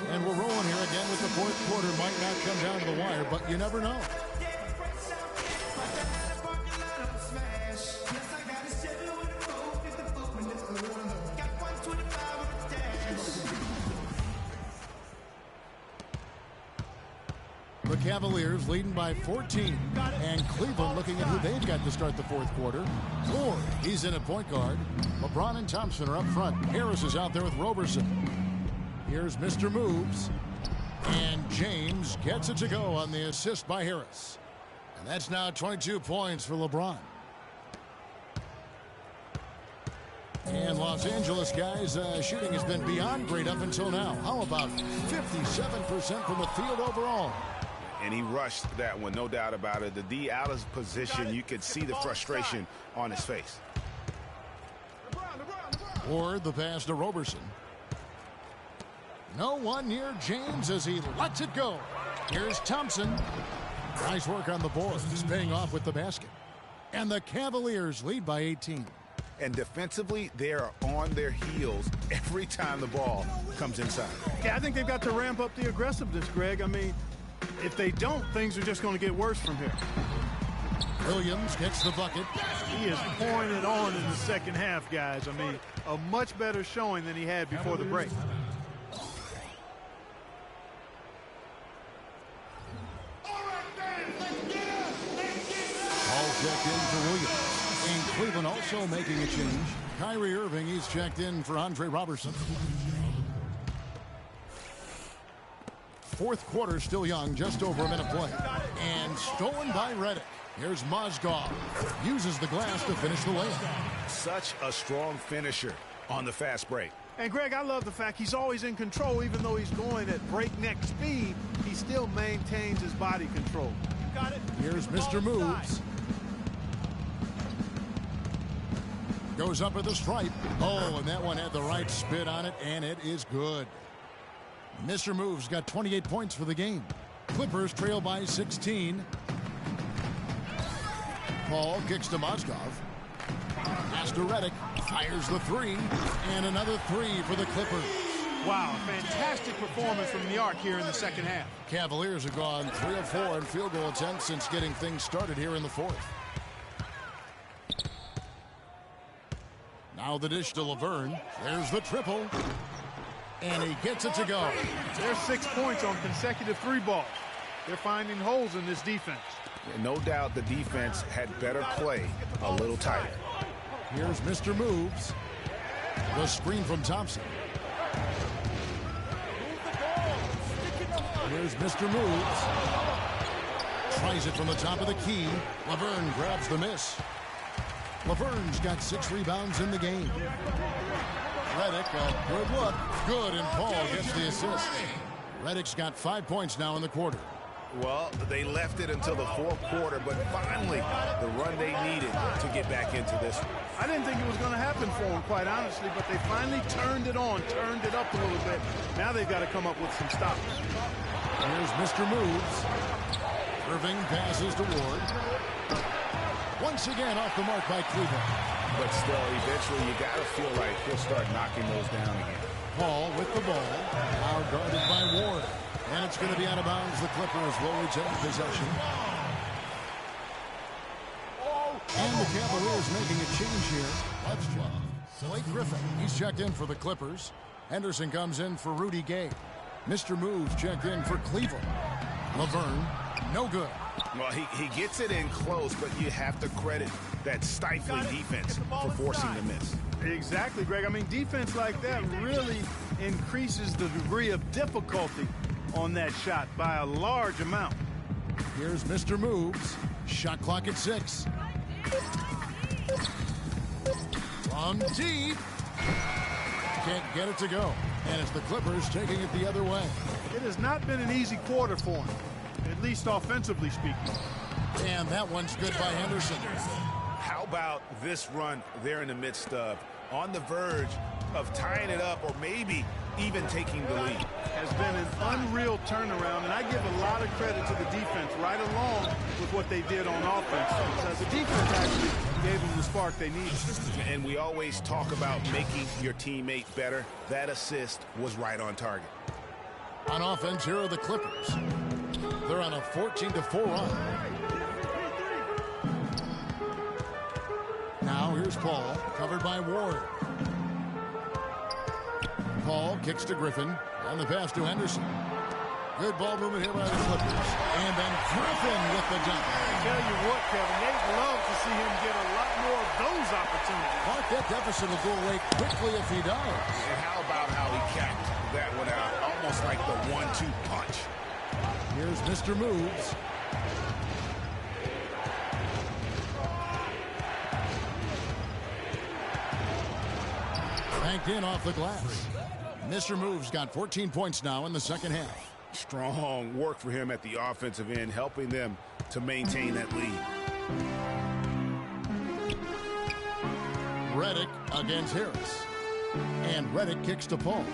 And we're rolling here again with the 4th quarter. Might not come down to the wire, but you never know. The Cavaliers leading by 14. And Cleveland looking at who they've got to start the fourth quarter. Ford, he's in at point guard. LeBron and Thompson are up front. Harris is out there with Roberson. Here's Mr. Moves. And James gets it to go on the assist by Harris. And that's now 22 points for LeBron. And Los Angeles, guys, shooting has been beyond great up until now. How about 57% from the field overall? And he rushed that one, no doubt about it. The D out of position, you could see the frustration on his face. Ward, the pass to Roberson. No one near James as he lets it go. Here's Thompson. Nice work on the board. He's paying off with the basket. And the Cavaliers lead by 18. And defensively, they are on their heels every time the ball comes inside. Yeah, I think they've got to ramp up the aggressiveness, Greg. I mean, if they don't, things are just going to get worse from here. Williams gets the bucket. He is pouring it on in the second half, guys. I mean, a much better showing than he had before the break. All checked in for Williams. And Cleveland also making a change. Kyrie Irving, he's checked in for Andre Robertson. Fourth quarter still young, just over a minute play. And stolen by Redick. Here's Mozgov. Uses the glass to finish the layup. Such a strong finisher on the fast break. And, Greg, I love the fact he's always in control. Even though he's going at breakneck speed, he still maintains his body control. You got it. Here's Mr. Moves. Goes up at the stripe. Oh, and that one had the right spin on it, and it is good. Mr. Moves got 28 points for the game. Clippers trail by 16. Paul kicks to Mozgov. Pass to Redick. Fires the three. And another three for the Clippers. Wow, fantastic performance from the arc here in the second half. Cavaliers have gone 3 of 4 in field goal attempts since getting things started here in the fourth. Now the dish to Laverne. There's the triple. And he gets it to go. There's 6 points on consecutive three balls. They're finding holes in this defense. No doubt the defense had better play a little tighter. Here's Mr. Moves. The screen from Thompson. Here's Mr. Moves. Tries it from the top of the key. Laverne grabs the miss. Laverne's got 6 rebounds in the game. Redick, a good look. Good, and Paul gets the assist. Redick's got 5 points now in the quarter. Well, they left it until the fourth quarter, but finally the run they needed to get back into this one. I didn't think it was going to happen for them, quite honestly, but they finally turned it on, turned it up a little bit. Now they've got to come up with some stops. Here's Mr. Moves. Irving passes to Ward. Once again off the mark by Cleveland. But still, eventually you got to feel like he'll start knocking those down again. Paul with the ball. Now guarded by Ward. And it's going to be out of bounds. The Clippers will retain possession. And the Cavaliers making a change here. Let's check. Blake Griffin, he's checked in for the Clippers. Henderson comes in for Rudy Gay. Mr. Moves checked in for Cleveland. Laverne, no good. Well, he gets it in close, but you have to credit that stifling defense for forcing the miss. Exactly, Greg. I mean, defense like that really increases the degree of difficulty on that shot by a large amount. Here's Mr. Moves. Shot clock at 6. From deep. Can't get it to go. And it's the Clippers taking it the other way. It has not been an easy quarter for him, at least offensively speaking. And that one's good by Henderson. How about this run they're in the midst of, on the verge of tying it up or maybe even taking the lead? Has been an unreal turnaround, and I give a lot of credit to the defense right along with what they did on offense. Because the defense actually gave them the spark they needed. And we always talk about making your teammate better. That assist was right on target. On offense, here are the Clippers. They're on a 14-4 run. Now here's Paul, covered by Ward. Paul kicks to Griffin, and the pass to Henderson. Good ball movement here by the Clippers. And then Griffin with the dunk. I tell you what, Kevin, they'd love to see him get a lot more of those opportunities. Mark, that deficit will go away quickly if he does. And how about how he capped that one out? Almost like the 1-2 punch. Here's Mr. Moves. Banked in off the glass. Mr. Moves got 14 points now in the second half. Strong work for him at the offensive end, helping them to maintain that lead. Redick against Harris. And Redick kicks to Paul.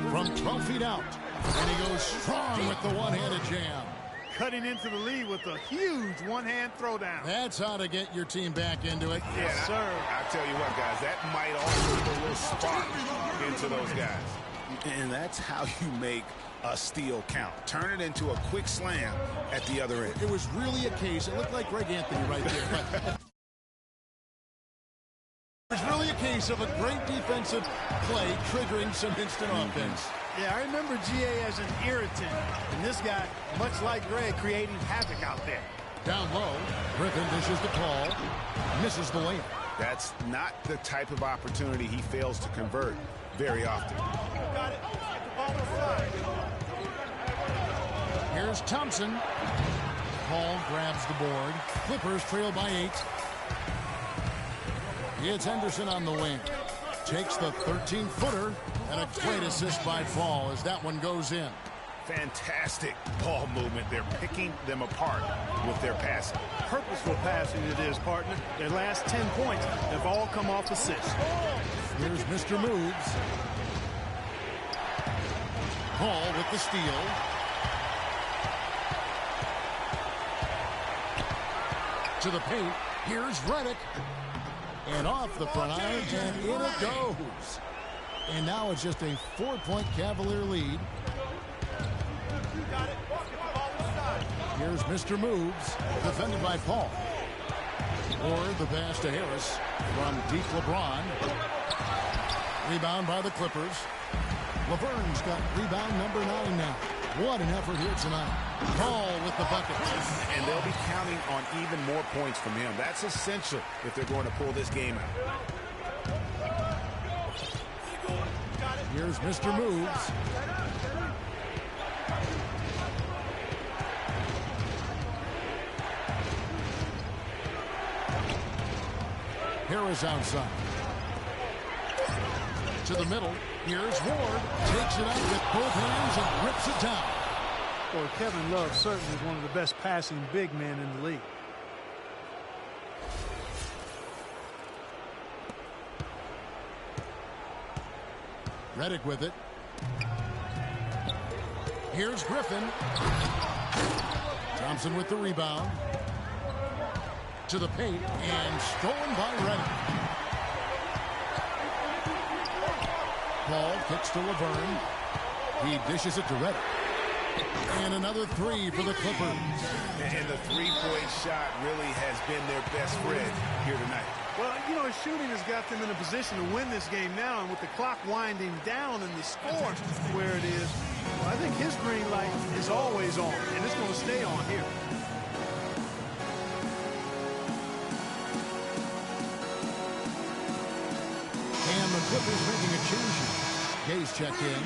From 12 feet out. And he goes strong with the one-handed jam. Cutting into the lead with a huge one-hand throwdown. That's how to get your team back into it. Yes, sir. I'll tell you what, guys, that might also put a little spark into those guys. And that's how you make a steal count. Turn it into a quick slam at the other end. It was really a case. It looked like Greg Anthony right there. But it's really a case of a great defensive play triggering some instant offense. Yeah, I remember GA as an irritant. And this guy, much like Greg, creating havoc out there. Down low, Griffin dishes to Paul. Misses the layup. That's not the type of opportunity he fails to convert very often. Got it. Get the ball inside. Here's Thompson. Paul grabs the board. Clippers trail by 8. It's Henderson on the wing. Takes the 13-footer. And a great assist by Paul as that one goes in. Fantastic ball movement. They're picking them apart with their passing. Purposeful passing it is, partner. Their last 10 points have all come off assists. Here's Mr. Moves. Paul with the steal. To the paint. Here's Redick. And off the front iron, and in it goes. And now it's just a 4-point Cavalier lead. Here's Mr. Moves, defended by Paul. Or the pass to Harris from deep LeBron. Rebound by the Clippers. Laverne's got rebound number 9 now. What an effort here tonight. Paul with the buckets. And they'll be counting on even more points from him. That's essential if they're going to pull this game out. Here's Mr. Moves. Harris outside. To the middle. Here's Ward. Takes it up with both hands and rips it down. Well, Kevin Love certainly is one of the best passing big men in the league. Redick with it. Here's Griffin. Thompson with the rebound. To the paint and stolen by Redick. Paul kicks to Laverne. He dishes it to Redick. And another 3 for the Clippers. And the three-point shot really has been their best friend here tonight. Well, you know, his shooting has got them in a position to win this game now, and with the clock winding down and the score where it is, well, I think his green light is always on, and it's going to stay on here. And the Clippers making a change here. Gaze checked in.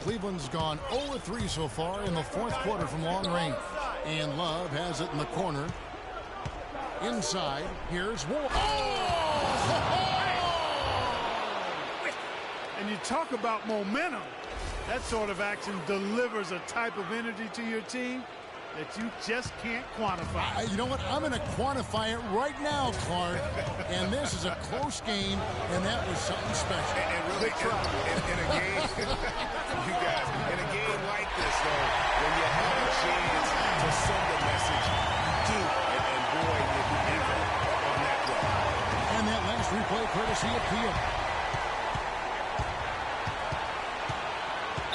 Cleveland's gone 0-3 so far in the fourth quarter from long range. And Love has it in the corner. Inside, here's Ward. And you talk about momentum. That sort of action delivers a type of energy to your team that you just can't quantify. You know what? I'm going to quantify it right now, Clark. And this is a close game, and that was something special. And really, in a game, you guys, in a game like this, though, when you have a chance to send a message, do it. And boy, did we ever on that play. And that last replay courtesy of Peel.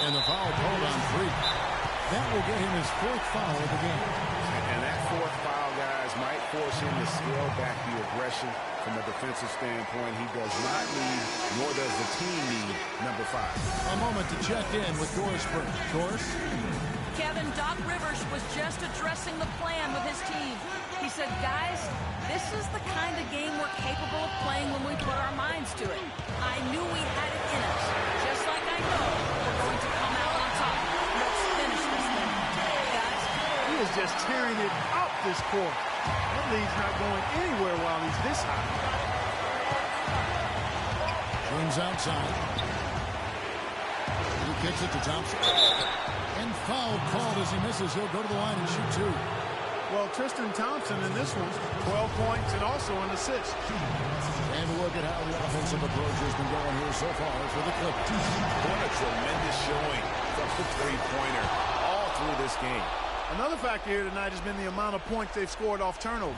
And the foul called on 3. That will get him his 4th foul of the game. And that 4th foul, guys, might force him to scale back the aggression from a defensive standpoint. He does not need, nor does the team need, number 5. A moment to check in with Doris Burke. Doris? Kevin, Doc Rivers was just addressing the plan with his team. He said, guys, this is the kind of game we're capable of playing when we put our minds to it. I knew we had it in us, just like I know we're going to come out on top. Let's finish this thing. Guys? He is just tearing it up this court. That lead's not going anywhere while he's this high. James outside. He kicks it to Thompson. And foul called as he misses. He'll go to the line and shoot 2. Well, Tristan Thompson in this one, 12 points and also an assist. And look at how the offensive approach has been going here so far for the Clippers. What a tremendous showing from the three-pointer all through this game. Another factor here tonight has been the amount of points they've scored off turnovers.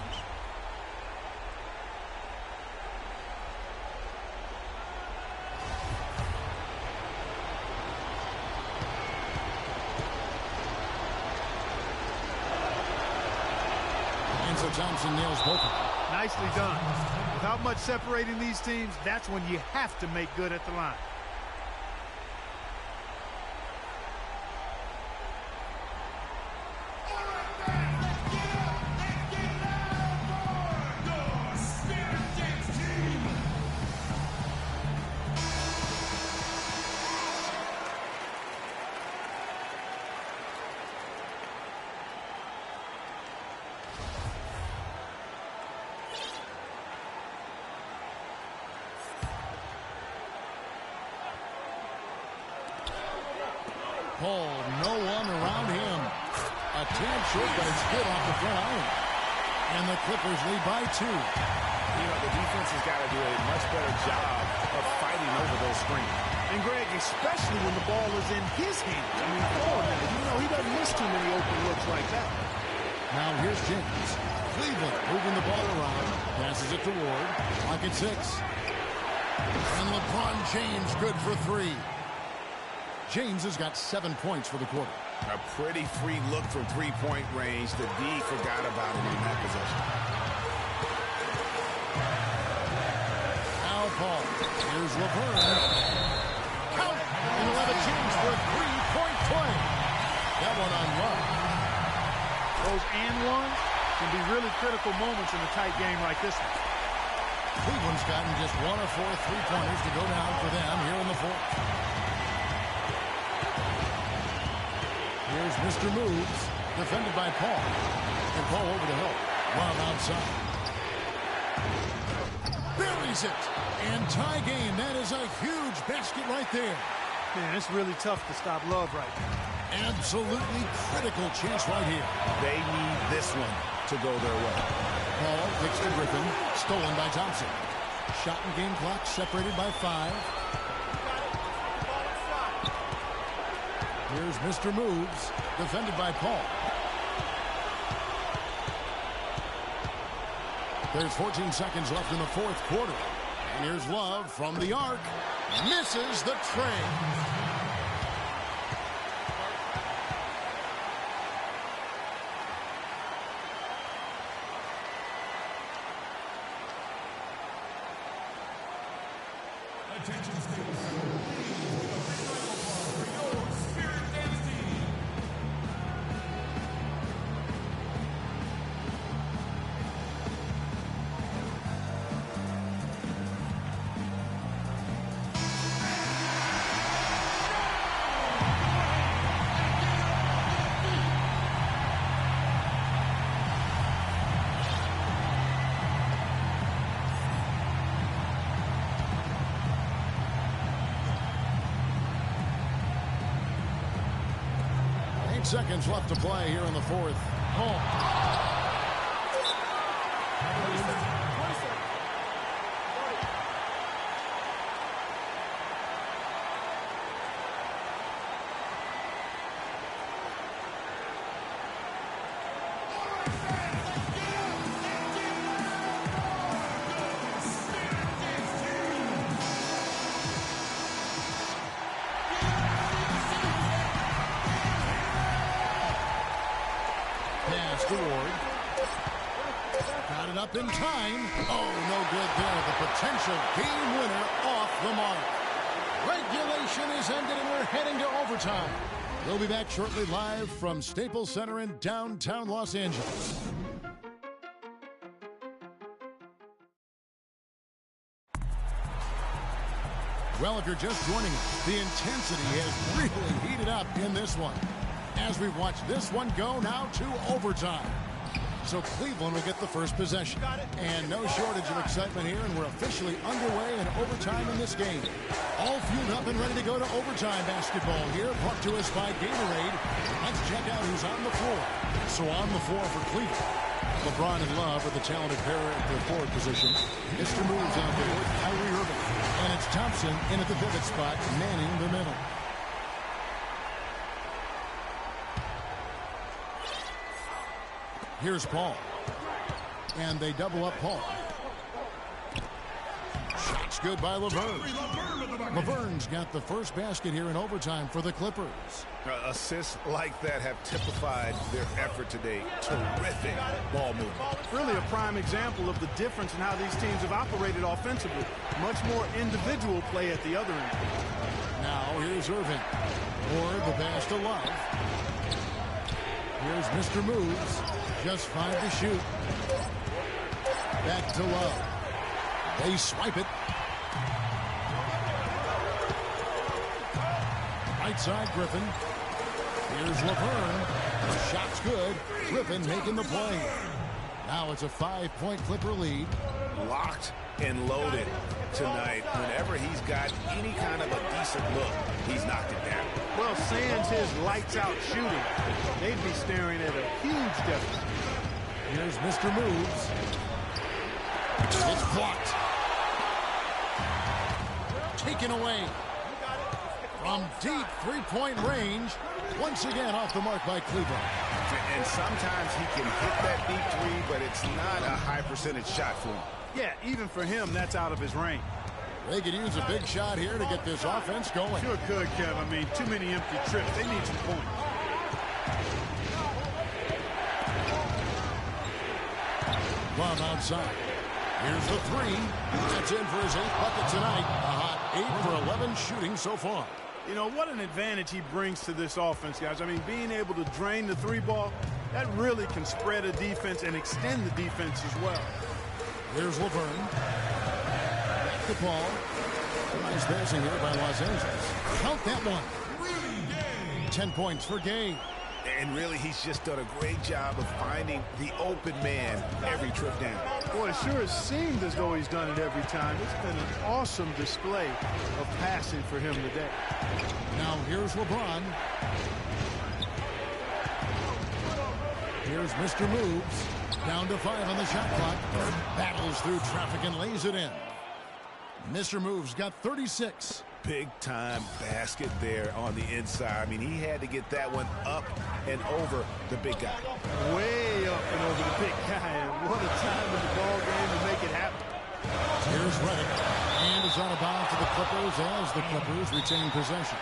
And so Thompson nails both. Nicely done. Without much separating these teams, that's when you have to make good at the line. Paul, no one around him. A tad short, but it's hit off the front iron. And the Clippers lead by 2. You know, the defense has got to do a much better job of fighting over those screens. And Greg, especially when the ball is in his hands. I mean, he doesn't miss too many open looks like that. Now here's James. Cleveland moving the ball around. Passes it to Ward. Clock at 6. And LeBron James good for 3. James has got 7 points for the quarter. A pretty free look from three-point range. The D forgot about him in that possession. Now Paul. Here's Laverne. Count! And he'll have a chance for a 3-point play. That one on Love. Those and ones can be really critical moments in a tight game like this one. Cleveland's gotten just 1 of 4 3-pointers to go down for them here in the 4th. Here's Mr. Moves, defended by Paul. And Paul over to help. Love outside. Buries it. And tie game. That is a huge basket right there. Man, it's really tough to stop Love right now. Absolutely critical chance right here. They need this one to go their way. Paul kicks to Griffin. Stolen by Thompson. Shot and game clock separated by 5. Here's Mr. Moves, defended by Paul. There's 14 seconds left in the 4th quarter. And here's Love from the arc. Misses the tray. Attention, please. Seconds left to play here in the 4th. Got it up in time. Oh, no good there. The potential game winner off the mark. Regulation is ended, and we're heading to overtime. We'll be back shortly live from Staples Center in downtown Los Angeles. Well, if you're just joining us, the intensity has really heated up in this one. As we watch this one go now to overtime. So Cleveland will get the first possession. And no shortage of excitement here, and we're officially underway in overtime in this game. All fueled up and ready to go to overtime basketball here, brought to us by Gatorade. Let's check out who's on the floor. So on the floor for Cleveland, LeBron and Love are the talented pair at the forward position. Mr. Moves out there with Kyrie Irving. And it's Thompson in at the pivot spot, manning the middle. Here's Paul. And they double up Paul. Shots good by Laverne. Laverne's got the first basket here in overtime for the Clippers. Assists like that have typified their effort today. Terrific ball movement. Really a prime example of the difference in how these teams have operated offensively. Much more individual play at the other end. Now here's Irving. Or the pass to Love. Here's Mr. Moves. Just 5 to shoot. Back to Love. They swipe it. Right side, Griffin. Here's Laverne. The shot's good. Griffin making the play. Now it's a 5-point Clipper lead. Locked and loaded tonight. Whenever he's got any kind of a decent look, he's knocked it down. Well, sans his lights-out shooting, they'd be staring at a huge deficit. Here's Mr. Moves. It's blocked. Taken away. From deep three-point range. Once again off the mark by Cleveland. And sometimes he can hit that deep three, but it's not a high percentage shot for him. Yeah, even for him, that's out of his range. They could use a big shot here to get this offense going. Sure could, Kev. I mean, too many empty trips. They need some points. Love outside. Here's the three. That's in for his 8th bucket tonight. A hot 8 for 11 shooting so far. You know, what an advantage he brings to this offense, guys. I mean, being able to drain the three ball, that really can spread a defense and extend the defense as well. Here's Laverne. Back to Paul. Nice passing here by Los Angeles. Count that one. 10 points for Gay. And really, he's just done a great job of finding the open man every trip down. Boy, it sure has seemed as though he's done it every time. It's been an awesome display of passing for him today. Now here's LeBron. Here's Mr. Moves. Down to 5 on the shot clock. Battles through traffic and lays it in. Mr. Moves got 36. Big-time basket there on the inside. I mean, he had to get that one up and over the big guy. Way up and over the big guy. And what a time in the ball game to make it happen. Here's Reddick. And is on a bound to the Clippers as the Clippers retain possession.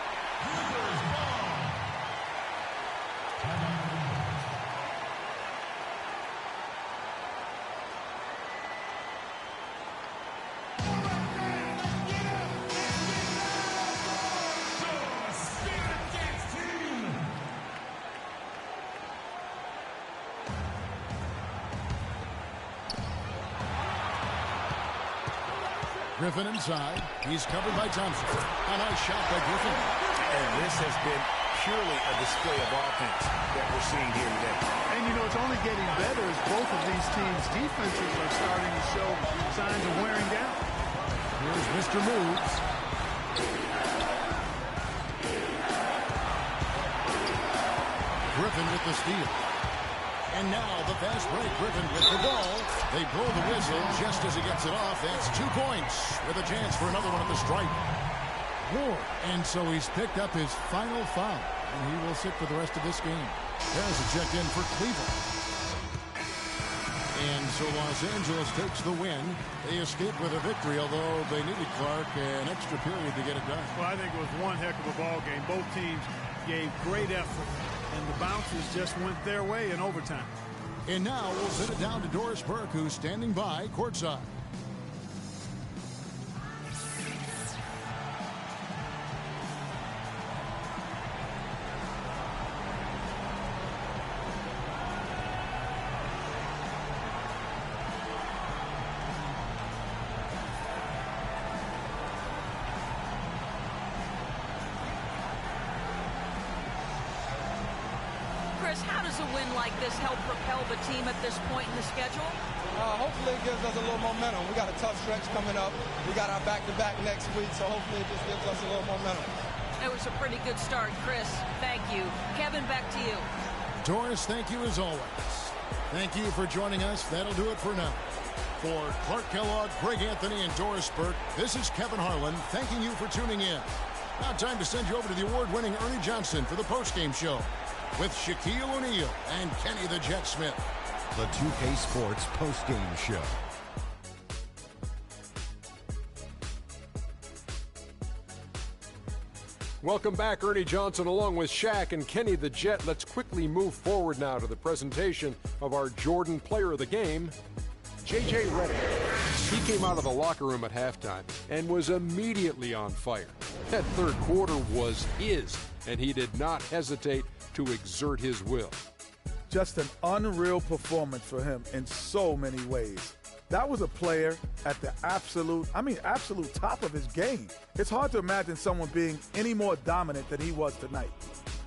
Griffin inside. He's covered by Thompson. A nice shot by Griffin. And this has been purely a display of offense that we're seeing here today. And, you know, it's only getting better as both of these teams' defenses are starting to show signs of wearing down. Here's Mr. Moves. Griffin with the steal. And now the fast break. Griffin with the ball. They blow the whistle just as he gets it off. That's 2 points with a chance for another one at the stripe. And so he's picked up his final foul. And he will sit for the rest of this game. There's a check in for Cleveland. And so Los Angeles takes the win. They escape with a victory, although they needed, Clark, an extra period to get it done. Well, I think it was one heck of a ball game. Both teams gave great effort, and the bounces just went their way in overtime. And now we'll send it down to Doris Burke, who's standing by courtside. Chris, how does a win like this help propel the team at this point in the schedule? Hopefully it gives us a little momentum. We got a tough stretch coming up. We got our back-to-back next week, so hopefully it just gives us a little momentum. It was a pretty good start, Chris. Thank you. Kevin, back to you. Doris, thank you as always. Thank you for joining us. That'll do it for now. For Clark Kellogg, Greg Anthony, and Doris Burke, this is Kevin Harlan thanking you for tuning in. Now time to send you over to the award-winning Ernie Johnson for the postgame show with Shaquille O'Neal and Kenny the Jet Smith. The 2K Sports postgame show. Welcome back, Ernie Johnson along with Shaq and Kenny the Jet. Let's quickly move forward now to the presentation of our Jordan Player of the Game, J.J. Redick. He came out of the locker room at halftime and was immediately on fire. That third quarter was his, and he did not hesitate to exert his will. Just an unreal performance for him in so many ways. That was a player at the absolute top of his game. It's hard to imagine someone being any more dominant than he was tonight.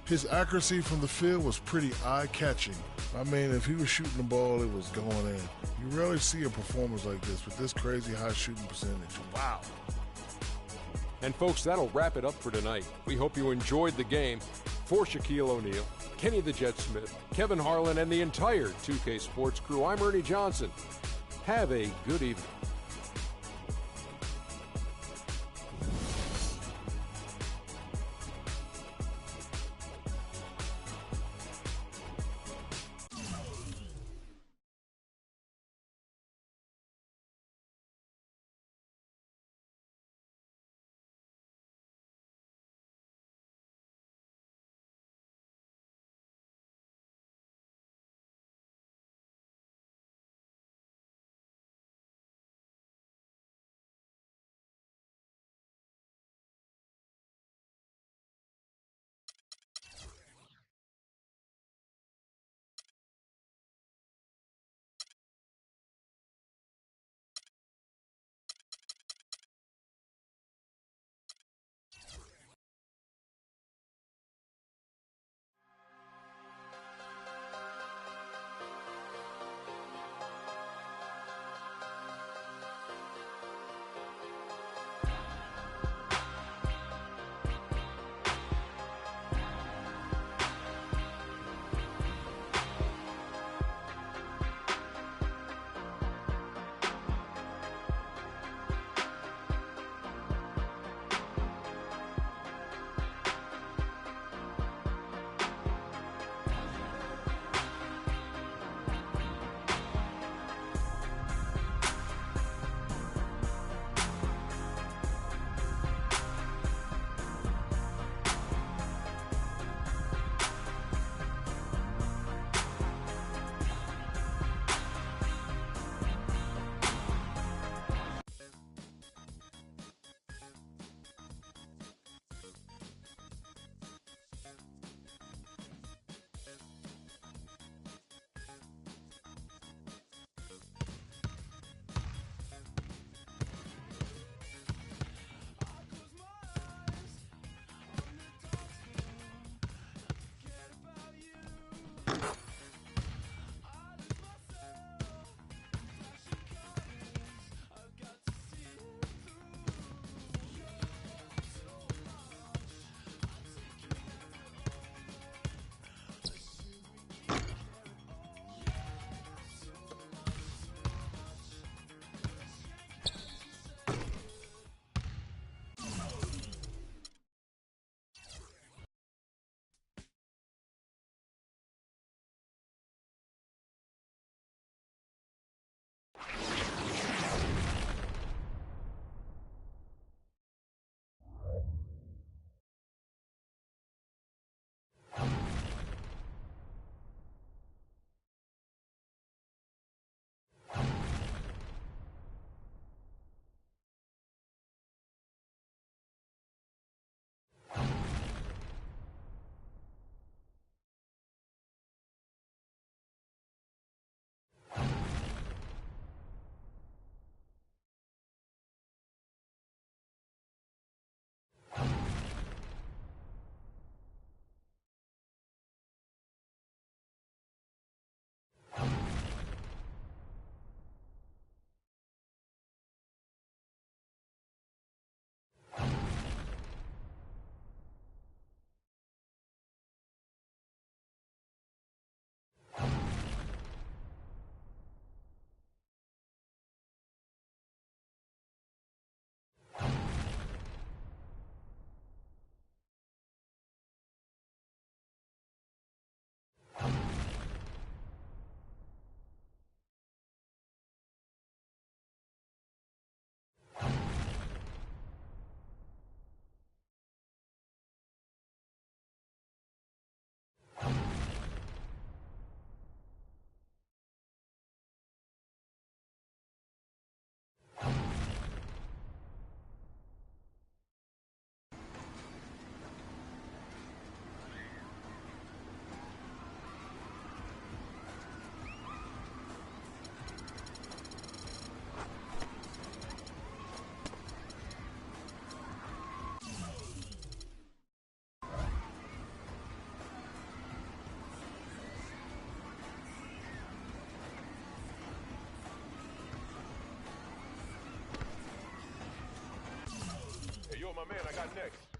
His accuracy from the field was pretty eye-catching. I mean, if he was shooting the ball, it was going in. You rarely see a performance like this with this crazy high shooting percentage. Wow. And folks, that'll wrap it up for tonight. We hope you enjoyed the game. For Shaquille O'Neal, Kenny the Jet Smith, Kevin Harlan, and the entire 2K Sports crew, I'm Ernie Johnson. Have a good evening. my man. I got next.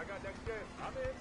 I got next game. I'm in.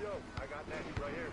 Yo, I got next right here.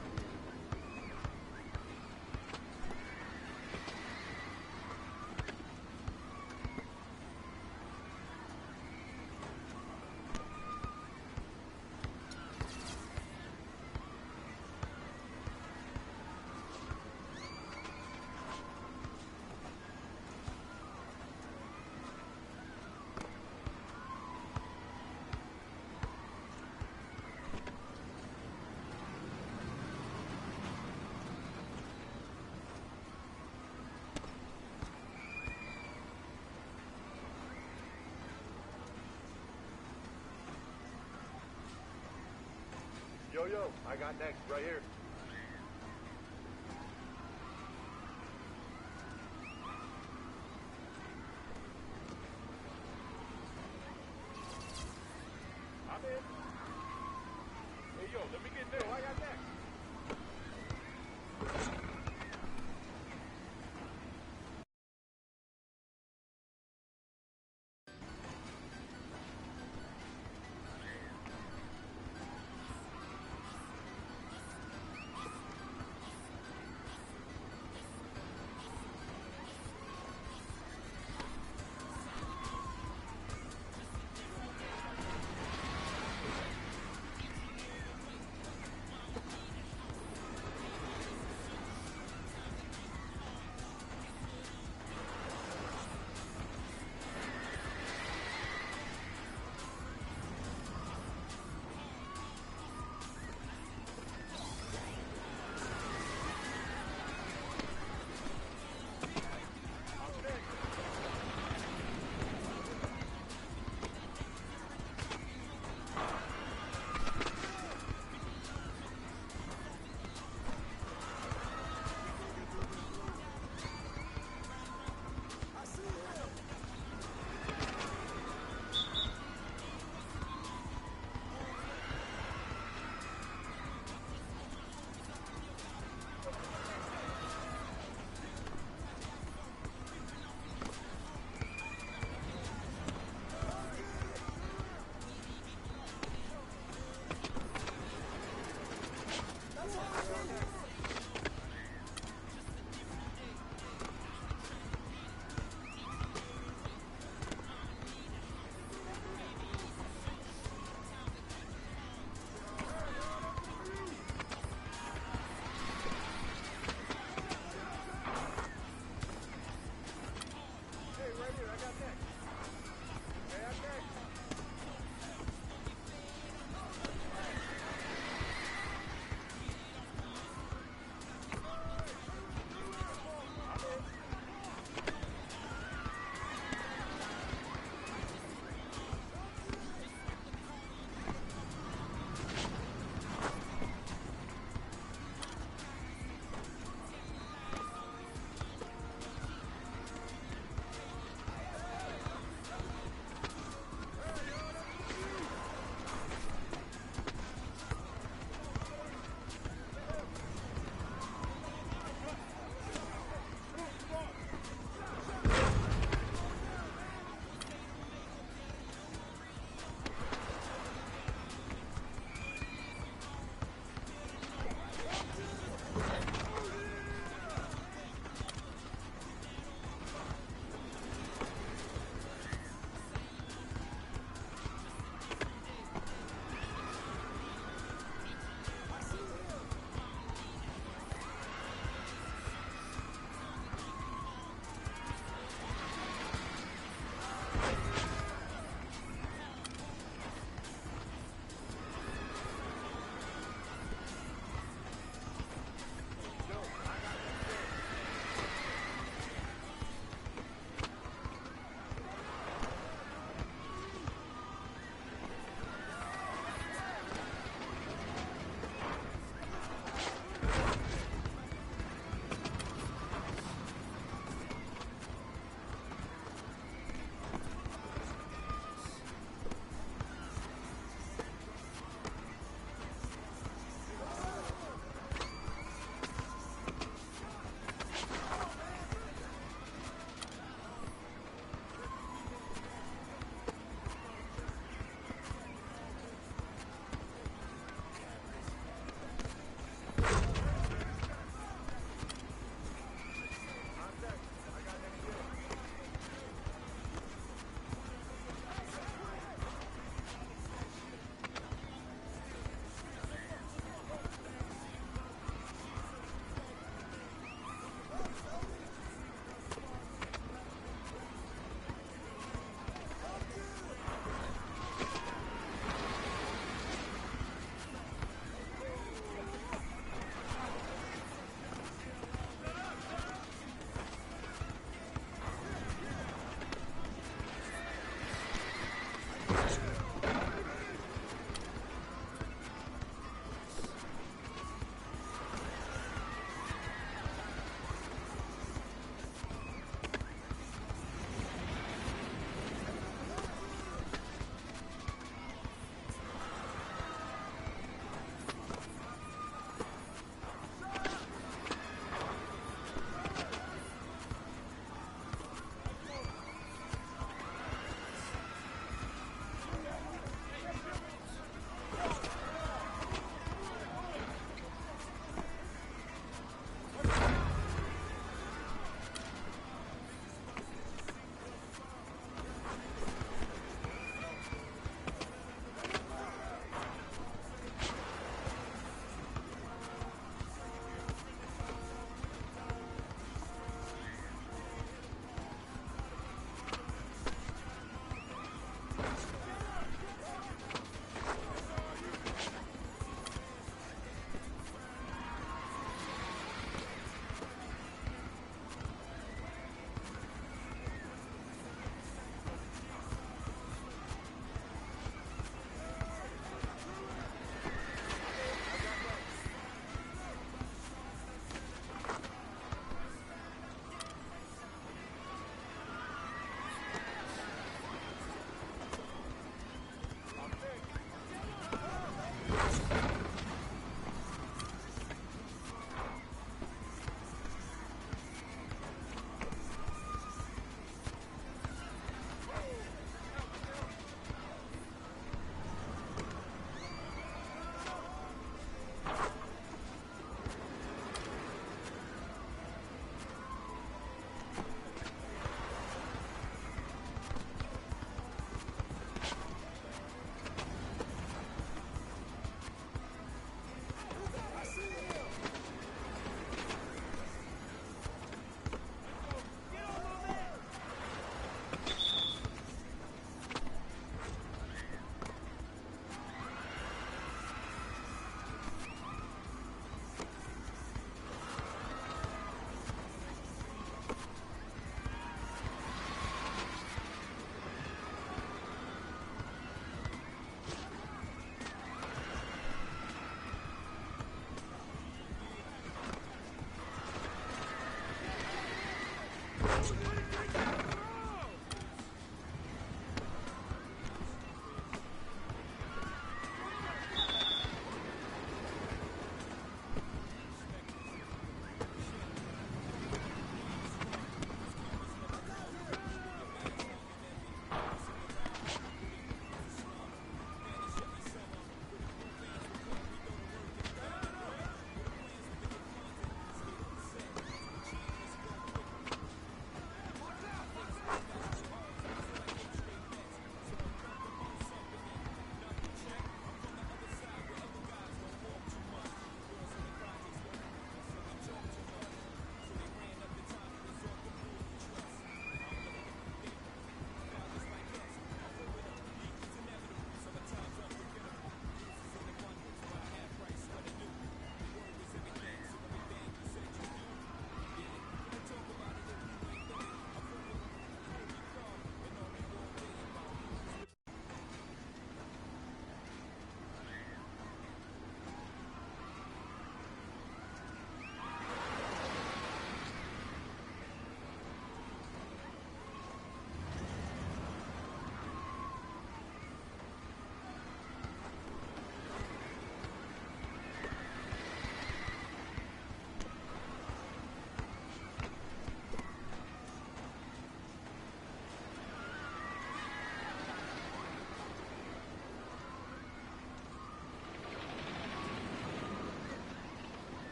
Yo, I got next right here. I'm in. Hey, yo, let me get there. I got next.